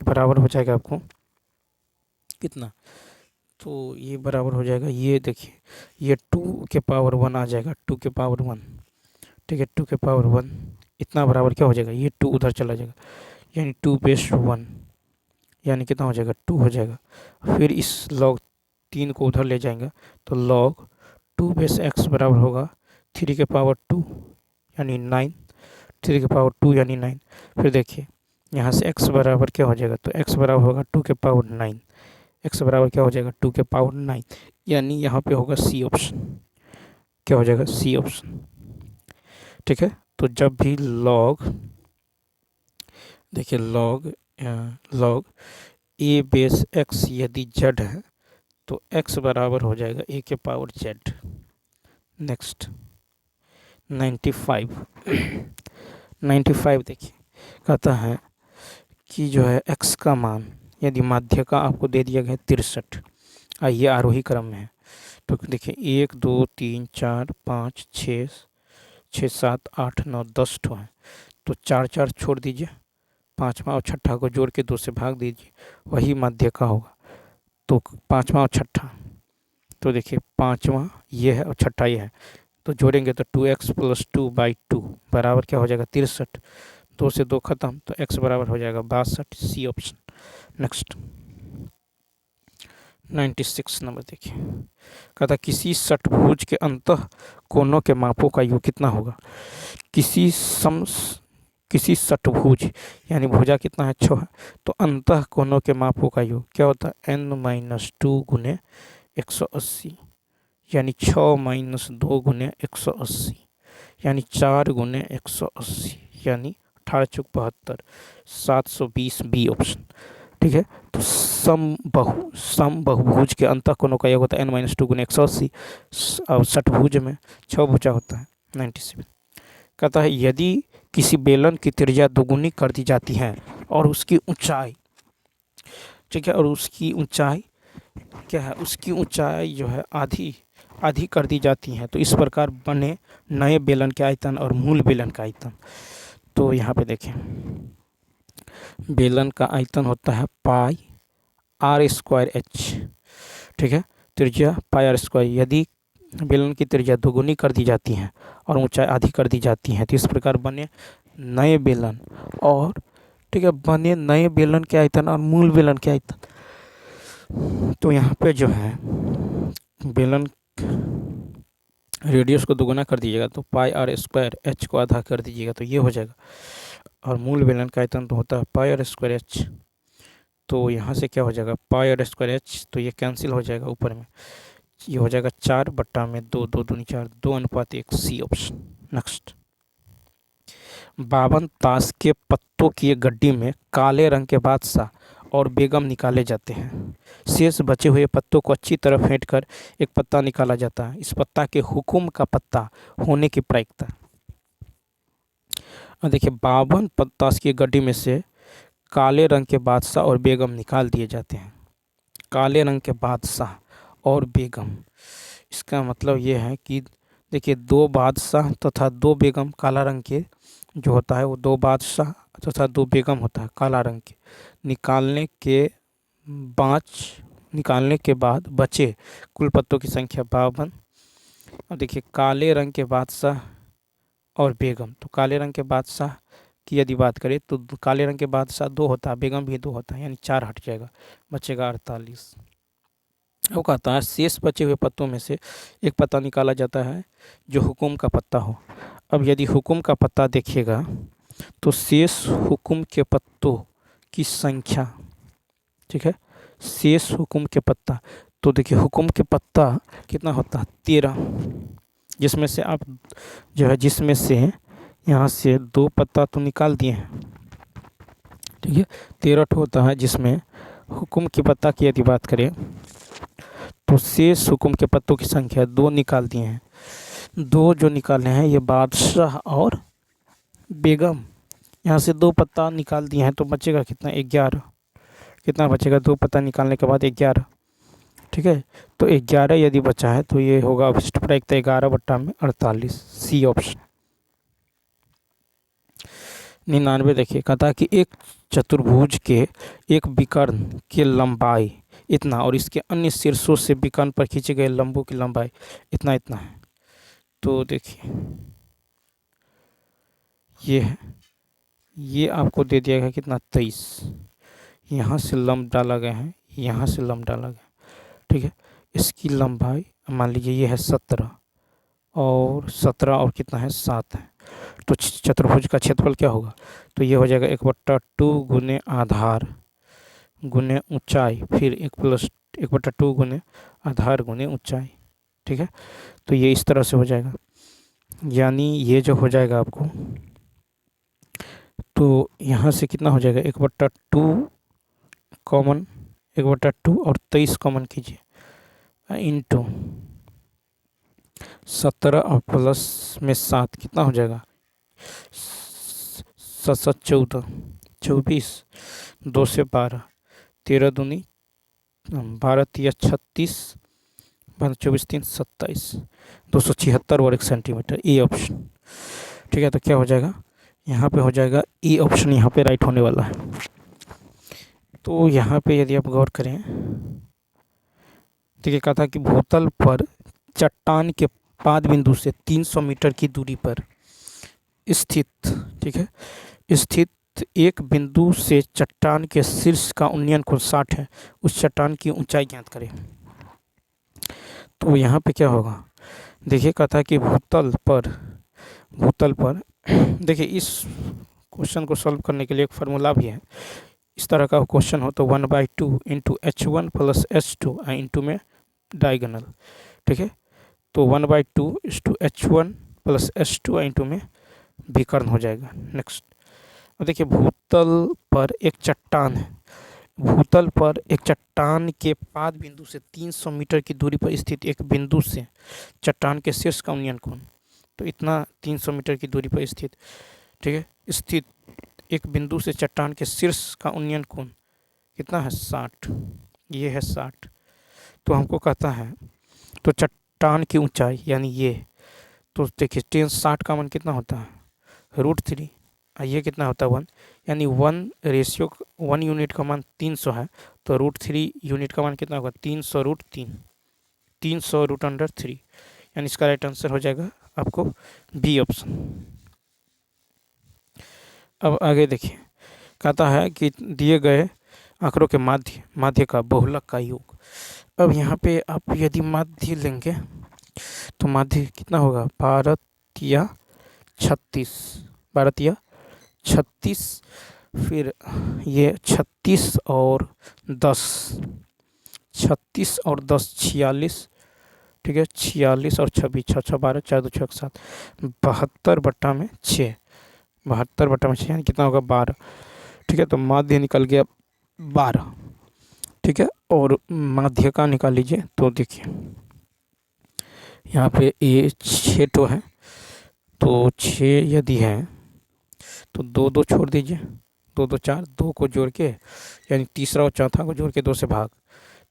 Speaker 1: बराबर हो जाएगा आपको कितना, तो ये बराबर हो जाएगा, ये देखिए ये 2 के पावर 1 आ जाएगा, 2 के पावर 1, ठीक है, 2 के पावर 1 इतना बराबर क्या हो जाएगा, ये 2 उधर चला जाएगा, यानी 2 बेस 1, यानी कितना हो जाएगा 2 हो जाएगा। फिर इस log 3 को उधर ले जाएंगे तो log 2 बेस x बराबर होगा 3 के पावर 2 यानी 9, 3 के पावर 2 यानी 9। फिर देखिए यहाँ से x बराबर क्या हो जाएगा, तो x बराबर होगा 2 के पावर 9, x बराबर क्या हो जाएगा 2 के पावर 9, यानी यहाँ पे होगा सी ऑप्शन, क्या हो जाएगा सी ऑप्शन, ठीक है। तो जब भी log देखिए log a बेस x यदि z है तो x बराबर हो जाएगा a के पावर z। नेक्स्ट 95 देखिए कहता है कि जो है x का मान यदि माध्य का आपको दे दिया गया 63, आइए आरोही क्रम में है, तो देखिए 1 2 3 4 5 6 7 8 9 10 ठो है, तो 4 4 छोड़ दीजिए, पाँचवा और छठा को जोड़ के 2 से भाग दीजिए, वही माध्य का होगा। तो पाँचवा और छठा, तो देखिए पाँचवा ये है और छठा ये है, तो जोड़ेंगे तो 2x + 2/2 बराबर क्या हो जाएगा 63, 2 से 2 खत्म, तो x बराबर हो जाएगा 62, सी ऑप्शन। नेक्स्ट 96 नंबर देखिए कहता किसी षटभुज के अंतः कोनों के मापों का योग कितना होगा। किसी षटभुज यानी भुजा कितना है 6 है, तो अंतः कोनों के मापों का योग क्या होता है n-2 गुने 180, यानी 6 - 2 गुने 180, यानी 4 गुने 180, यानी 18 × 72, 720 बी ऑप्शन, ठीक है। तो समबहुभुज के अंतः कोनों का योग होता है n-2 गुने 180, और षटभुज में 6 भुजा होता है। 97 कहता है यदि किसी बेलन की त्रिज्या दोगुनी कर दी जाती है और उसकी ऊंचाई, ठीक है, और उसकी ऊंचाई क्या है, उसकी ऊंचाई जो है आधी कर दी जाती है, तो इस प्रकार बने नए बेलन के आयतन और मूल बेलन का आयतन। तो यहाँ पे देखें बेलन का आयतन होता है πr²h, ठीक है, त्रिज्या πr²। यदि बेलन की त्रिज्या दोगुनी कर दी जाती है और ऊंचाई आधी कर दी जाती है, तो इस प्रकार बने नए बेलन और, ठीक है, बने नए बेलन के आयतन और मूल बेलन के आयतन। तो यहाँ पे जो है बेलन रेडियस को दोगुना कर दीजिएगा तो πr²h को आधा कर दीजिएगा तो ये हो जाएगा, और मूल बेलन का आयतन तो होता है πr²h, तो यहाँ से क्या हो जाएगा πr²h, तो ये कैंसिल हो जाएगा, ऊपर में ये हो जाएगा 4/2, 2 दूनी 4, 2:1, सी ऑप्शन। नेक्स्ट 52 ताश के पत्तों की एक गड्डी में काले रंग के बादशाह और बेगम निकाले जाते हैं। शेष बचे हुए पत्तों को अच्छी तरह फेंटकर एक पत्ता निकाला जाता है। इस पत्ता के हुकुम का पत्ता होने की प्रायिकता। देखिए 52 ताश की गड्डी में से काले रंग के बादशाह और बेगम निकाल दिए जाते हैं। काले रंग के बादशाह और बेगम, इसका मतलब ये है कि देखिए 2 बादशाह तथा 2 बेगम काला रंग के जो होता है वो 2 बादशाह तथा 2 बेगम होता है काला रंग के। निकालने के बाद बचे कुल पत्तों की संख्या 52। अब देखिए काले रंग के बादशाह और बेगम, तो काले रंग के बादशाह की यदि बात करें तो काले रंग के बादशाह 2 होता है, बेगम भी 2 होता है, यानी 4 हट जाएगा, बचेगा 48। वो कहता है शेष बचे हुए पत्तों में से एक पत्ता निकाला जाता है जो हुकुम का पत्ता हो। अब यदि हुकुम का पत्ता देखिएगा तो शेष हुकुम के पत्तों की संख्या, ठीक है, शेष हुकुम के पत्ता, तो देखिए हुकुम के पत्ता कितना होता है 13, जिसमें से आप जो है जिसमें से यहाँ से 2 पत्ता तो निकाल दिए हैं, ठीक है, 13 होता है, जिसमें हुकुम के पत्ता की यदि बात करें तो शेष हुकुम के पत्तों की संख्या 2 निकाल दिए हैं। 2 जो निकाले हैं ये बादशाह और बेगम, यहाँ से 2 पत्ता निकाल दिए हैं तो बचेगा कितना 11, कितना बचेगा 2 पत्ता निकालने के बाद 11, ठीक है, तो 11 यदि बचा है तो ये होगा अवशिष्ट प्रायिकता 11/48, सी ऑप्शन। 99 देखिए कहता कि एक चतुर्भुज के एक विकर्ण की लंबाई इतना और इसके अन्य शीर्षों से विकर्ण पर खींचे गए लंबों की लंबाई इतना इतना है। तो देखिए ये है, ये आपको दे दिया गया कितना 23, यहाँ से लंब डाला गया है, यहाँ से लंब डाला गया, ठीक है, इसकी लंबाई मान लीजिए ये है 17 और कितना है 7 है, तो चतुर्भुज का क्षेत्रफल क्या होगा, तो ये हो जाएगा 1/2 गुने आधार गुने ऊंचाई, फिर 1/2 गुने आधार गुने ऊंचाई, ठीक है, तो ये इस तरह से हो जाएगा, यानी ये जो हो जाएगा आपको, तो यहाँ से कितना हो जाएगा 1/2 कॉमन, 1/2 और 23 कॉमन कीजिए इंटू 17 और प्लस में 7 कितना हो जाएगा 7 14 24, 2 से 12, 13 दूनी 12 तिया 36, 24 3 27, 276 वर्ग सेंटीमीटर, ई ऑप्शन, ठीक है, तो क्या हो जाएगा यहाँ पे हो जाएगा ई ऑप्शन, यहाँ पे राइट होने वाला है। तो यहाँ पे यदि आप गौर करें, देखिए कहा था कि भूतल पर चट्टान के पाद बिंदु से 300 मीटर की दूरी पर स्थित, ठीक है, स्थित एक बिंदु से चट्टान के शीर्ष का उन्नयन कोण 60 है, उस चट्टान की ऊंचाई ज्ञात करें। तो यहाँ पे क्या होगा, देखिए कहा था कि भूतल पर देखिए इस क्वेश्चन को सॉल्व करने के लिए एक फार्मूला भी है। इस तरह का क्वेश्चन हो तो 1/2 into H1 plus H2 into में डायगोनल, ठीक है, तो 1/2 into H1 plus H2 into में विकर्ण हो जाएगा। नेक्स्ट देखिए भूतल पर एक चट्टान है, भूतल पर एक चट्टान के पाद बिंदु से 300 मीटर की दूरी पर स्थित एक बिंदु से चट्टान के शीर्ष का उन्नयन कोण, तो इतना 300 मीटर की दूरी पर स्थित, ठीक है, स्थित एक बिंदु से चट्टान के शीर्ष का उन्नयन कोण कितना है 60, ये है 60, तो हमको कहता है तो चट्टान की ऊंचाई यानी ये, तो देखिए 60 का मान कितना होता है √3, ये कितना होता है 1, यानी 1 यूनिट का मान 300 है, तो √3 यूनिट का मान कितना होगा 300√3, 300√3, यानी इसका राइट आंसर हो जाएगा आपको बी ऑप्शन। अब आगे देखिए कहता है कि दिए गए आंकड़ों के माध्य का बहुलक का योग। अब यहाँ पे आप यदि माध्य लेंगे तो माध्य कितना होगा 12 या 36, फिर ये 36 और 10 46, ठीक है, 46 और 26, 6 6 12, 4 2 6 7, 72/6, 72/6 यानी कितना होगा 12, ठीक है, तो माध्य निकल गया 12, ठीक है। और माध्य का निकाल लीजिए। तो देखिए यहाँ पे ये 6 तो है, तो 6 यदि है तो 2 2 छोड़ दीजिए, 2 2 4, 2 को जोड़ के यानी तीसरा और चौथा को जोड़ के 2 से भाग,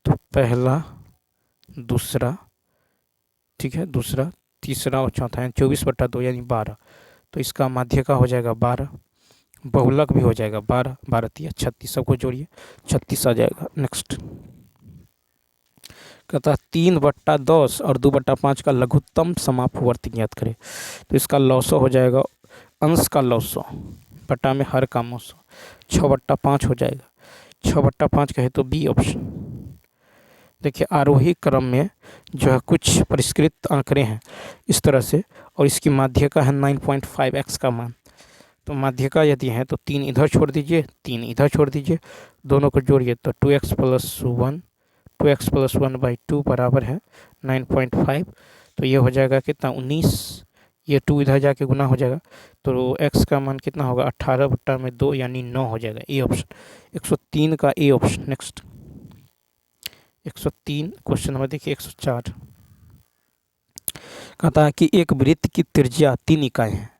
Speaker 1: तो पहला दूसरा, ठीक है, दूसरा तीसरा और चौथा यानी 24/2 यानी 12। तो इसका माध्य का हो जाएगा 12, बहुलक भी हो जाएगा 12, 12 3 36, सबको जोड़िए 36 आ जाएगा। नेक्स्ट कहता है 3/10 और 2/5 का लघुत्तम समापवर्ती ज्ञात करें। तो इसका लौसो हो जाएगा, अंश का लौसो बटा में हर का मौसो, 6/5 हो जाएगा। 6/5 कहे तो बी ऑप्शन। देखिए आरोही क्रम में जो है कुछ परिष्कृत आंकड़े हैं इस तरह से, और इसकी माध्य का है 9.5x का मान। तो माध्य का यदि है तो 3 इधर छोड़ दीजिए, 3 इधर छोड़ दीजिए, दोनों को जोड़िए तो 2x + 1/2 बराबर है 9.5। तो ये हो जाएगा कितना 19, ये 2 इधर जाके गुना हो जाएगा, तो x का मान कितना होगा 18/2 यानी 9 हो जाएगा। ए ऑप्शन 103 का A option. Next 103 question number देखिए 104 कहता है कि एक वृत्त की त्रिज्या 3 इकाई है।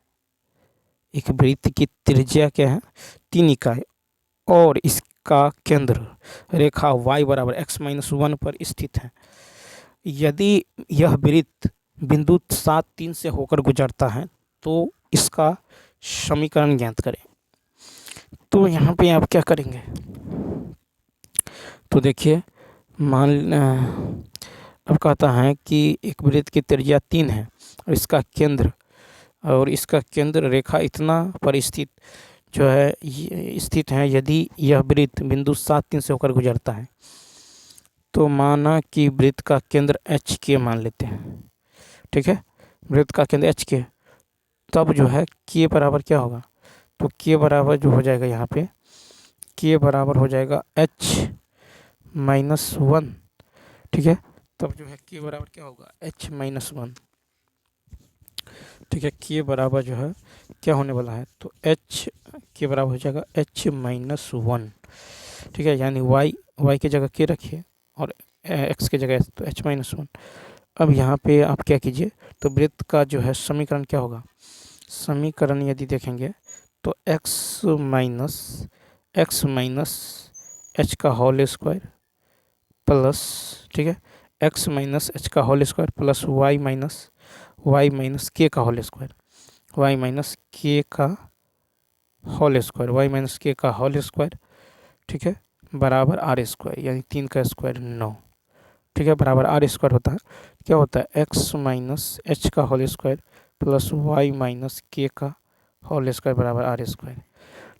Speaker 1: एक वृत्त की त्रिज्या क्या है 3 इकाई, और इसका केंद्र रेखा y बराबर x-1 पर स्थित है। यदि यह वृत्त बिंदु 7 3 से होकर गुजरता है तो इसका समीकरण ज्ञात करें। तो यहाँ पे आप क्या करेंगे, तो देखिए मान अब कहता है कि एक वृत्त की त्रिज्या 3 है और इसका केंद्र रेखा इतना पर स्थित जो है स्थित है। यदि यह वृत्त बिंदु 7 3 से होकर गुजरता है तो माना कि वृत्त का केंद्र एच के मान लेते हैं, ठीक है, वृत्त का केंद्र एच के, तब जो है के बराबर क्या होगा, तो के बराबर जो हो जाएगा यहाँ पे के बराबर हो जाएगा h-1, ठीक है। तब जो है के बराबर क्या होगा h-1, ठीक है। के बराबर जो है क्या होने वाला है, तो h के बराबर हो जाएगा h-1, ठीक है, यानी y की जगह के रखिए और x की जगह तो h-1। अब यहाँ पे आप क्या कीजिए, तो वृत्त का जो है समीकरण क्या होगा, समीकरण यदि देखेंगे तो x माइनस h का होल स्क्वायर प्लस, ठीक है, x माइनस h का whole square plus y minus k का whole square, y minus k का होल स्क्वायर, ठीक है, बराबर आर स्क्वायर, यानी 3 का स्क्वायर 9, ठीक है, बराबर आर स्क्वायर होता है। क्या होता है x माइनस h का whole square plus y minus k का होल स्क्वायर बराबर आर स्क्वायर,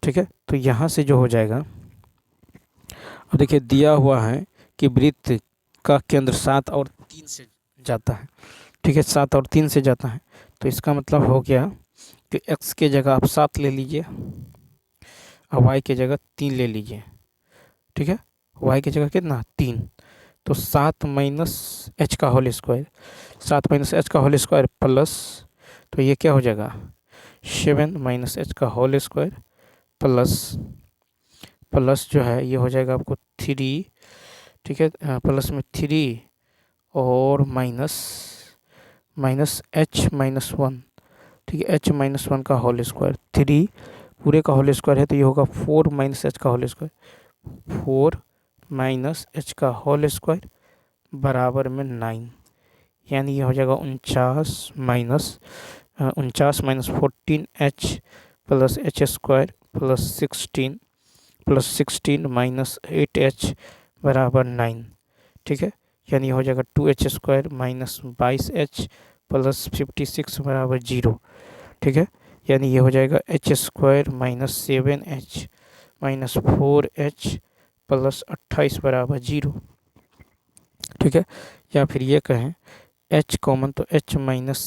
Speaker 1: ठीक है। तो यहाँ से जो हो जाएगा, अब देखिए दिया हुआ है कि वृत्त का केंद्र 7 और 3 से जाता है, ठीक है, 7 और 3 से जाता है। तो इसका मतलब हो गया कि x के जगह आप 7 ले लीजिए और y के जगह 3 ले लीजिए, ठीक है, y की जगह कितना 3, तो 7 माइनस h का होल स्क्वायर, 7 माइनस h का होल स्क्वायर प्लस, तो ये क्या हो जाएगा 7 माइनस h का होल स्क्वायर प्लस जो है ये हो जाएगा आपको 3, ठीक है, प्लस में 3 और माइनस h-1, ठीक है, h-1 का होल स्क्वायर, 3 पूरे का होल स्क्वायर है तो ये होगा 4 माइनस h का होल स्क्वायर, 4 माइनस h का होल स्क्वायर बराबर में 9, यानी ये हो जाएगा 49 minus 14h plus h square plus 16 minus 8h बराबर 9, ठीक है, यानी हो जाएगा 2h square minus 22h plus 56 बराबर 0, ठीक है, यानी ये हो जाएगा h square minus 7h minus 4h plus 28 बराबर 0, ठीक है। या फिर ये कहें h कॉमन तो h माइनस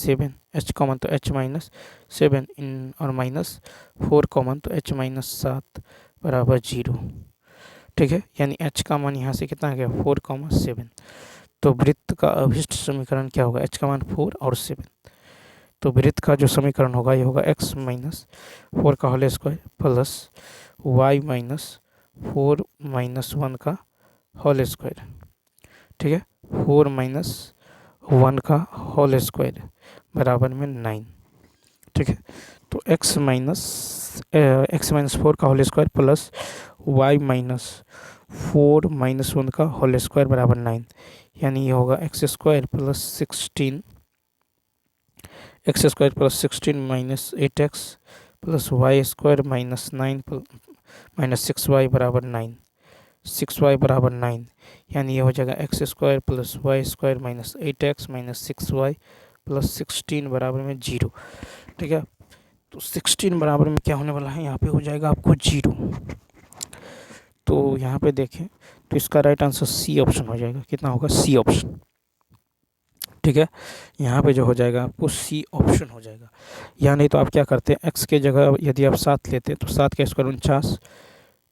Speaker 1: 7 इन और माइनस 4 कॉमन तो h माइनस 7 बराबर 0, ठीक है, यानी h का मान यहाँ से कितना आ गया 4, 7। तो वृत्त का अभिष्ट समीकरण क्या होगा, h का मान 4 और 7। तो वृत्त का जो समीकरण होगा ये होगा x माइनस 4 का whole square plus y minus 4 minus 1 का होल स्क्वायर, ठीक है, 4 माइनस 1 का होल स्क्वायर बराबर में 9, ठीक है। तो x माइनस 4 का whole square plus y minus 4 minus 1 का होल स्क्वायर बराबर 9, यानी ये होगा x square plus 16 minus 8x plus y square minus 9 minus 6y बराबर 9, 6y बराबर 9, यानी ये हो जाएगा x square plus y square minus 8x minus 6y plus 16 बराबर में 0, ठीक है। तो 16 बराबर में क्या होने वाला है, यहाँ पे हो जाएगा आपको 0। तो यहाँ पे देखें तो इसका राइट आंसर सी ऑप्शन हो जाएगा। कितना होगा, सी ऑप्शन, ठीक है। यहाँ पे जो हो जाएगा आपको सी ऑप्शन हो जाएगा। या नहीं तो आप क्या करते हैं, एक्स के जगह यदि आप 7 लेते तो 7 का स्क्वायर 49,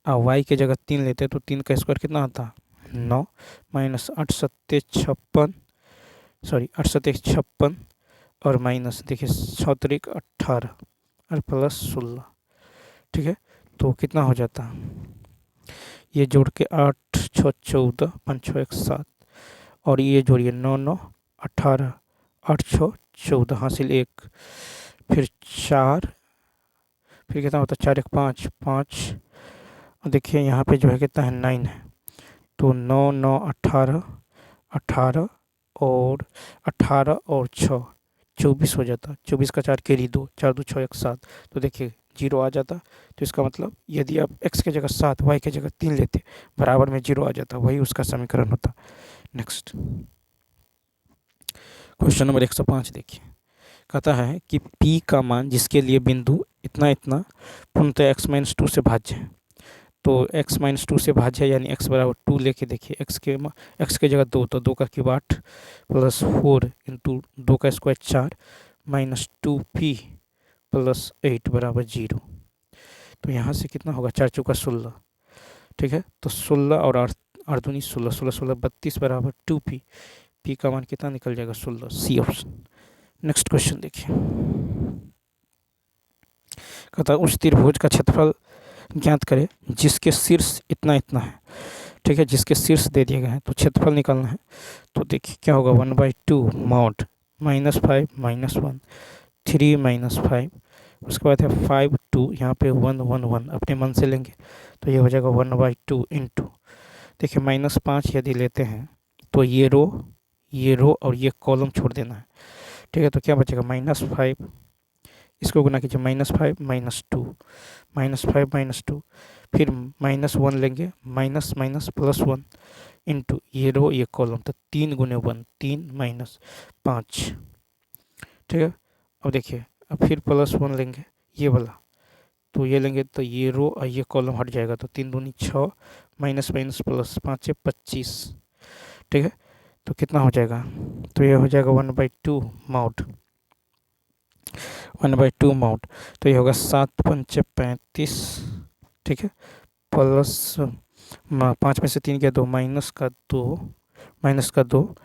Speaker 1: और वाई के जगह 3 लेते तो 3 का स्क्वायर कितना आता, 9 माइनस 8 सत्ते 56, सॉरी 8 सत्ते 56 और माइनस देखिए 6 तरीक 18 और प्लस 16, ठीक है। तो कितना हो जाता, ये जोड़ के 8 6 14 5 6 1 7 और ये जोड़िए 9 9 18 8 6 14 हासिल 1, फिर 4, फिर कितना होता है 4 1 5 5, देखिए यहाँ पे जो है कितना है 9 है, तो 9 9 18 18 और 18 और 6 24 हो जाता, 24 का 4 कैरी 2 4 2 6 1 7, तो देखिए 0 आ जाता। तो इसका मतलब यदि आप x के जगह 7 y के जगह 3 लेते बराबर में 0 आ जाता, वही उसका समीकरण होता। नेक्स्ट क्वेश्चन नंबर 105 देखिए, कहता है कि p का मान जिसके लिए बिंदु इतना इतना पूर्णतः x माइनस 2 से भाज्य है। तो x माइनस 2 से भाज्य है, यानी x बराबर 2 लेके देखिए, x के जगह 2 तो 2 का क्यूब 8 प्लस 4 इंटू 2 का स्क्वायर 4 माइनस 2p प्लस 8 बराबर 0। तो यहाँ से कितना होगा, 4 चौका 16, ठीक है। तो 16 और 8 दूनी 16 16 16 32 बराबर 2p, p का मान कितना निकल जाएगा 16, सी ऑप्शन। नेक्स्ट क्वेश्चन देखिए, कहता है उस त्रिभुज का क्षेत्रफल ज्ञात करें जिसके शीर्ष इतना इतना है, ठीक है, जिसके शीर्ष दे दिए गए हैं, तो क्षेत्रफल निकालना है। तो देखिए क्या होगा, 1/2 मॉड -5 -1 3 -5, उसके बाद है 5 2, यहाँ पे 1 1 1 अपने मन से लेंगे, तो ये हो जाएगा 1/2 इंटू, देखिए -5 यदि लेते हैं तो ये रो और ये कॉलम छोड़ देना है, ठीक है। तो क्या बचेगा -5, इसको गुना कीजिए -5 -2 -5 -2, फिर -1 लेंगे, माइनस माइनस प्लस 1 इंटू ये रो ये कॉलम, तो 3 गुने 1 3 -5, ठीक है। अब देखिए अब फिर +1 लेंगे ये वाला, तो ये लेंगे तो ये रो और ये कॉलम हट जाएगा, तो 3 दूनी 6 माइनस माइनस प्लस 5 है 25, ठीक है। तो कितना हो जाएगा, तो ये हो जाएगा 1/2 मॉड 1/2 मॉड, तो ये होगा 7 5 35, ठीक है, प्लस 5 में से 3 गया 2 माइनस का 2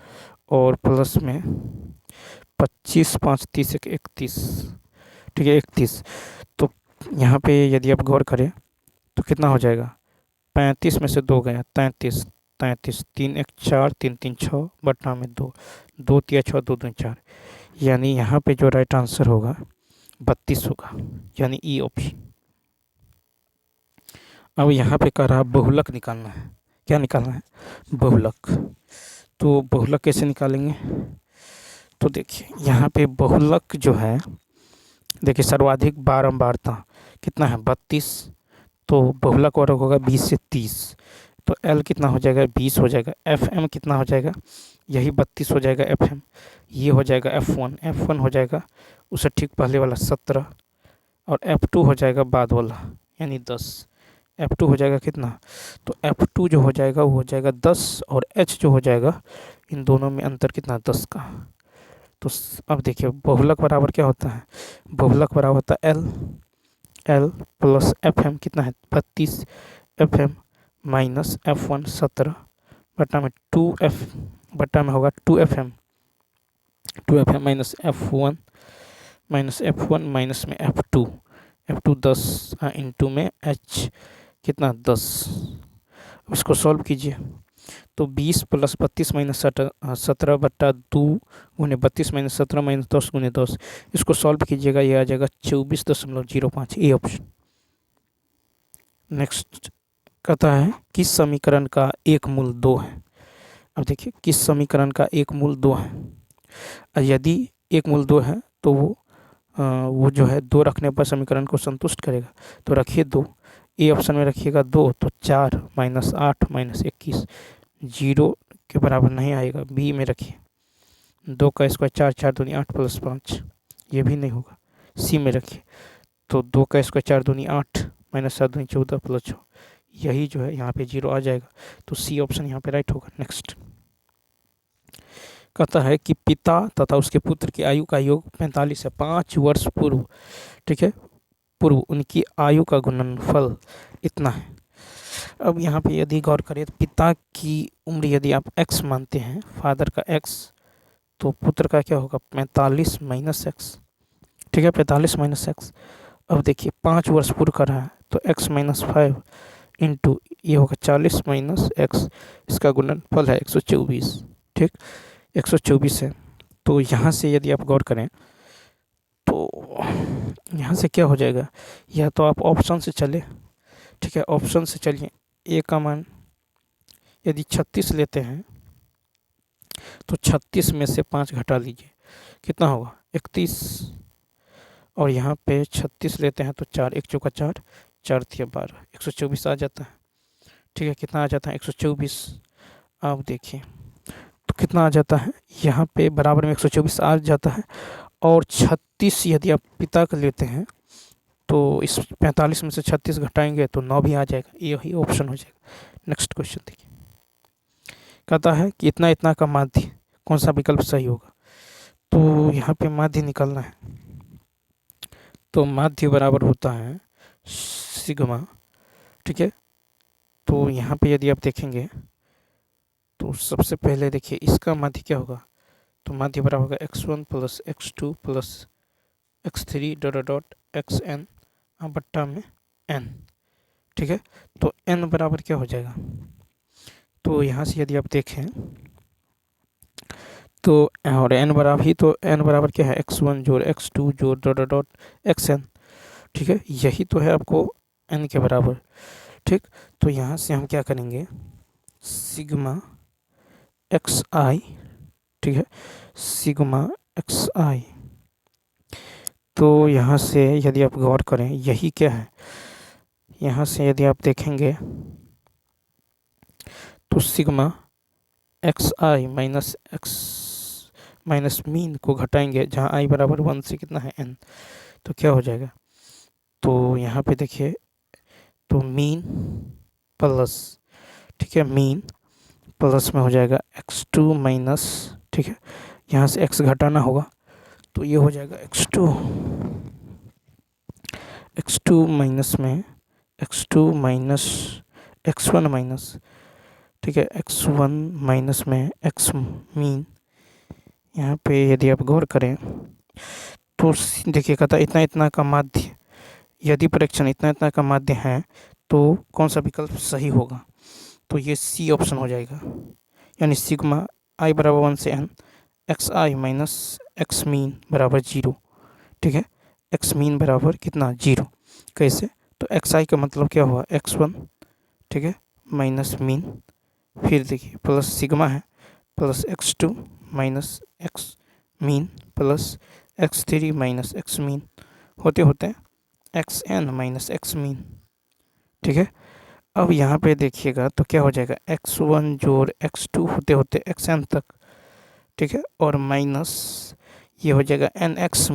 Speaker 1: और प्लस में 25 5 30 31, ठीक है 31। तो यहाँ पे यदि आप गौर करें तो कितना हो जाएगा, 35 में से 2 गया 33 33, 3 1 4 3 3 6 बटा में 2 2 3 6 2 2 4, यानी यहाँ पे जो राइट आंसर होगा 32 होगा, यानी ई ऑप्शन। अब यहाँ पे कह रहा बहुलक निकालना है, क्या निकालना है, बहुलक। तो बहुलक कैसे निकालेंगे, तो देखिए यहाँ पे बहुलक जो है, देखिए सर्वाधिक बारंबारता कितना है 32, तो बहुलक वर्ग होगा 20 से 30, तो L कितना हो जाएगा 20 हो जाएगा, FM कितना हो जाएगा, यही 32 हो जाएगा FM, ये हो जाएगा F1 हो जाएगा उससे ठीक पहले वाला 17 और F2 हो जाएगा बाद वाला यानी 10, F2 हो जाएगा कितना, तो F2 जो हो जाएगा वो हो जाएगा 10 और H जो हो जाएगा इन दोनों में अंतर कितना 10 का। तो अब देखिए बहुलक बराबर क्या होता है, बहुलक बराबर होता है L प्लस FM कितना है 32, FM माइनस F1 17 बटा में 2F बटा में होगा 2FM माइनस F1 माइनस में F2 10 इंटू में H कितना 10। इसको सॉल्व कीजिए तो 20 + 32 - 17/2 गुने 32 - 17 - 10 गुने 10। इसको सॉल्व कीजिएगा, ये आ जाएगा 24.05, ए ऑप्शन। नेक्स्ट कहता है किस समीकरण का एक मूल 2 है। अब देखिए किस समीकरण का एक मूल 2 है। यदि एक मूल 2 है तो वो जो है 2 रखने पर समीकरण को संतुष्ट करेगा। तो रखिए 2, ए ऑप्शन में रखिएगा 2, तो 4 - 8 - 21 0 के बराबर नहीं आएगा। बी में रखिए 2 का स्क्वायर 4, 4 दूनी 8 + 5, ये भी नहीं होगा। सी में रखिए तो 2 का स्क्वायर 4 दूनी 8 - 7 दूनी 14 + 6, यही जो है यहाँ पे 0 आ जाएगा। तो सी ऑप्शन यहाँ पे राइट होगा। नेक्स्ट कहता है कि पिता तथा उसके पुत्र की आयु का योग 45 है। 5 वर्ष पूर्व, ठीक है, पूर्व उनकी आयु का गुणनफल इतना है। अब यहाँ पे यदि गौर करें तो पिता की उम्र यदि आप x मानते हैं, फादर का x, तो पुत्र का क्या होगा 45 - x, ठीक है, 45 - x। अब देखिए 5 वर्ष पूर्व कर रहा है तो x - 5 इंटू ये होगा 40 - x, इसका गुणनफल है 124, ठीक, 124 है। तो यहाँ से यदि आप गौर करें तो यहाँ से क्या हो जाएगा, या तो आप ऑप्शन से चले, ठीक है, ऑप्शन से चलिए। ए का मान यदि 36 लेते हैं तो 36 में से 5 घटा लीजिए, कितना होगा 31, और यहाँ पे 36 लेते हैं तो 4, 1 चौका 4, 4 तिया 12, 124 आ जाता है, ठीक है। कितना आ जाता है 124। आप देखिए तो कितना आ जाता है, यहाँ पे बराबर में 124 आ जाता है, और 36 यदि आप पिता का लेते हैं तो इस 45 में से 36 घटाएंगे तो 9 भी आ जाएगा, यही ऑप्शन हो जाएगा। नेक्स्ट क्वेश्चन देखिए, कहता है कि इतना इतना का माध्य, कौन सा विकल्प सही होगा। तो यहाँ पे माध्य निकालना है, तो माध्य बराबर होता है सिग्मा, ठीक है। तो यहाँ पे यदि आप देखेंगे तो सबसे पहले देखिए इसका माध्य क्या होगा, तो माध्य बराबर होगा x1 + x2 + x3 ... xn बट्टा में n, ठीक है। तो n बराबर क्या हो जाएगा, तो यहाँ से यदि आप देखें तो और n बराबर ही, तो n बराबर क्या है x1 जोड़ x2 जोड़ ... xn, ठीक है, यही तो है आपको n के बराबर, ठीक। तो यहाँ से हम क्या करेंगे, सिग्मा xi, ठीक है, सिग्मा xi। तो यहाँ से यदि आप गौर करें यही क्या है, यहाँ से यदि आप देखेंगे तो सिग्मा xi माइनस मीन को घटाएंगे, जहाँ i बराबर 1 से कितना है n, तो क्या हो जाएगा, तो यहाँ पे देखिए तो मीन प्लस, ठीक है, मीन प्लस में हो जाएगा x2 माइनस, ठीक है, यहाँ से x घटाना होगा तो ये हो जाएगा x2 माइनस में x2 माइनस x1 माइनस, ठीक है, x1 माइनस में x मीन। यहाँ पे यदि आप गौर करें तो देखिए कहता इतना इतना का माध्य, यदि परीक्षण इतना इतना का माध्य है तो कौन सा विकल्प सही होगा, तो ये सी ऑप्शन हो जाएगा, यानी सिग्मा i बराबर 1 से n xi minus x mean बराबर 0, ठीक है, x मीन बराबर कितना 0। कैसे, तो xi का मतलब क्या हुआ x1, ठीक है, माइनस मीन, फिर देखिए प्लस सिग्मा है plus x2 minus x mean plus x3 minus x mean होते होते xn माइनस x मीन, ठीक है। अब यहाँ पे देखिएगा तो क्या हो जाएगा x1 जोड़ x2 होते होते xn तक, ठीक है, और माइनस ये हो जाएगा nx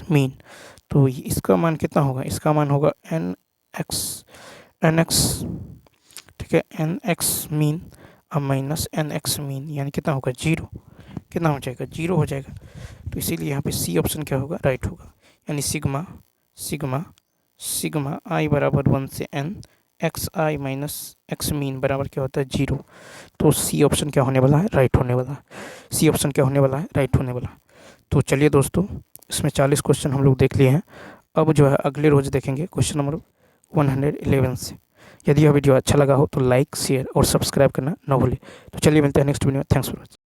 Speaker 1: मीन, तो इसका मान कितना होगा, इसका मान होगा nx, ठीक है, nx मीन अब माइनस nx मीन, यानी कितना होगा 0, कितना हो जाएगा 0 हो जाएगा। तो इसीलिए यहाँ पे सी ऑप्शन क्या होगा, राइट होगा, यानी सिग्मा i बराबर 1 से n xi minus x mean बराबर क्या होता है 0। तो सी ऑप्शन क्या होने वाला है, राइट होने वाला है, सी ऑप्शन क्या होने वाला है, राइट होने वाला है। तो चलिए दोस्तों, इसमें 40 क्वेश्चन हम लोग देख लिए हैं। अब जो है अगले रोज देखेंगे क्वेश्चन नंबर 111 से। यदि यह वीडियो अच्छा लगा हो तो लाइक, शेयर और सब्सक्राइब करना ना भूलें। तो चलिए मिलते हैं नेक्स्ट वीडियो में। Thanks for watching.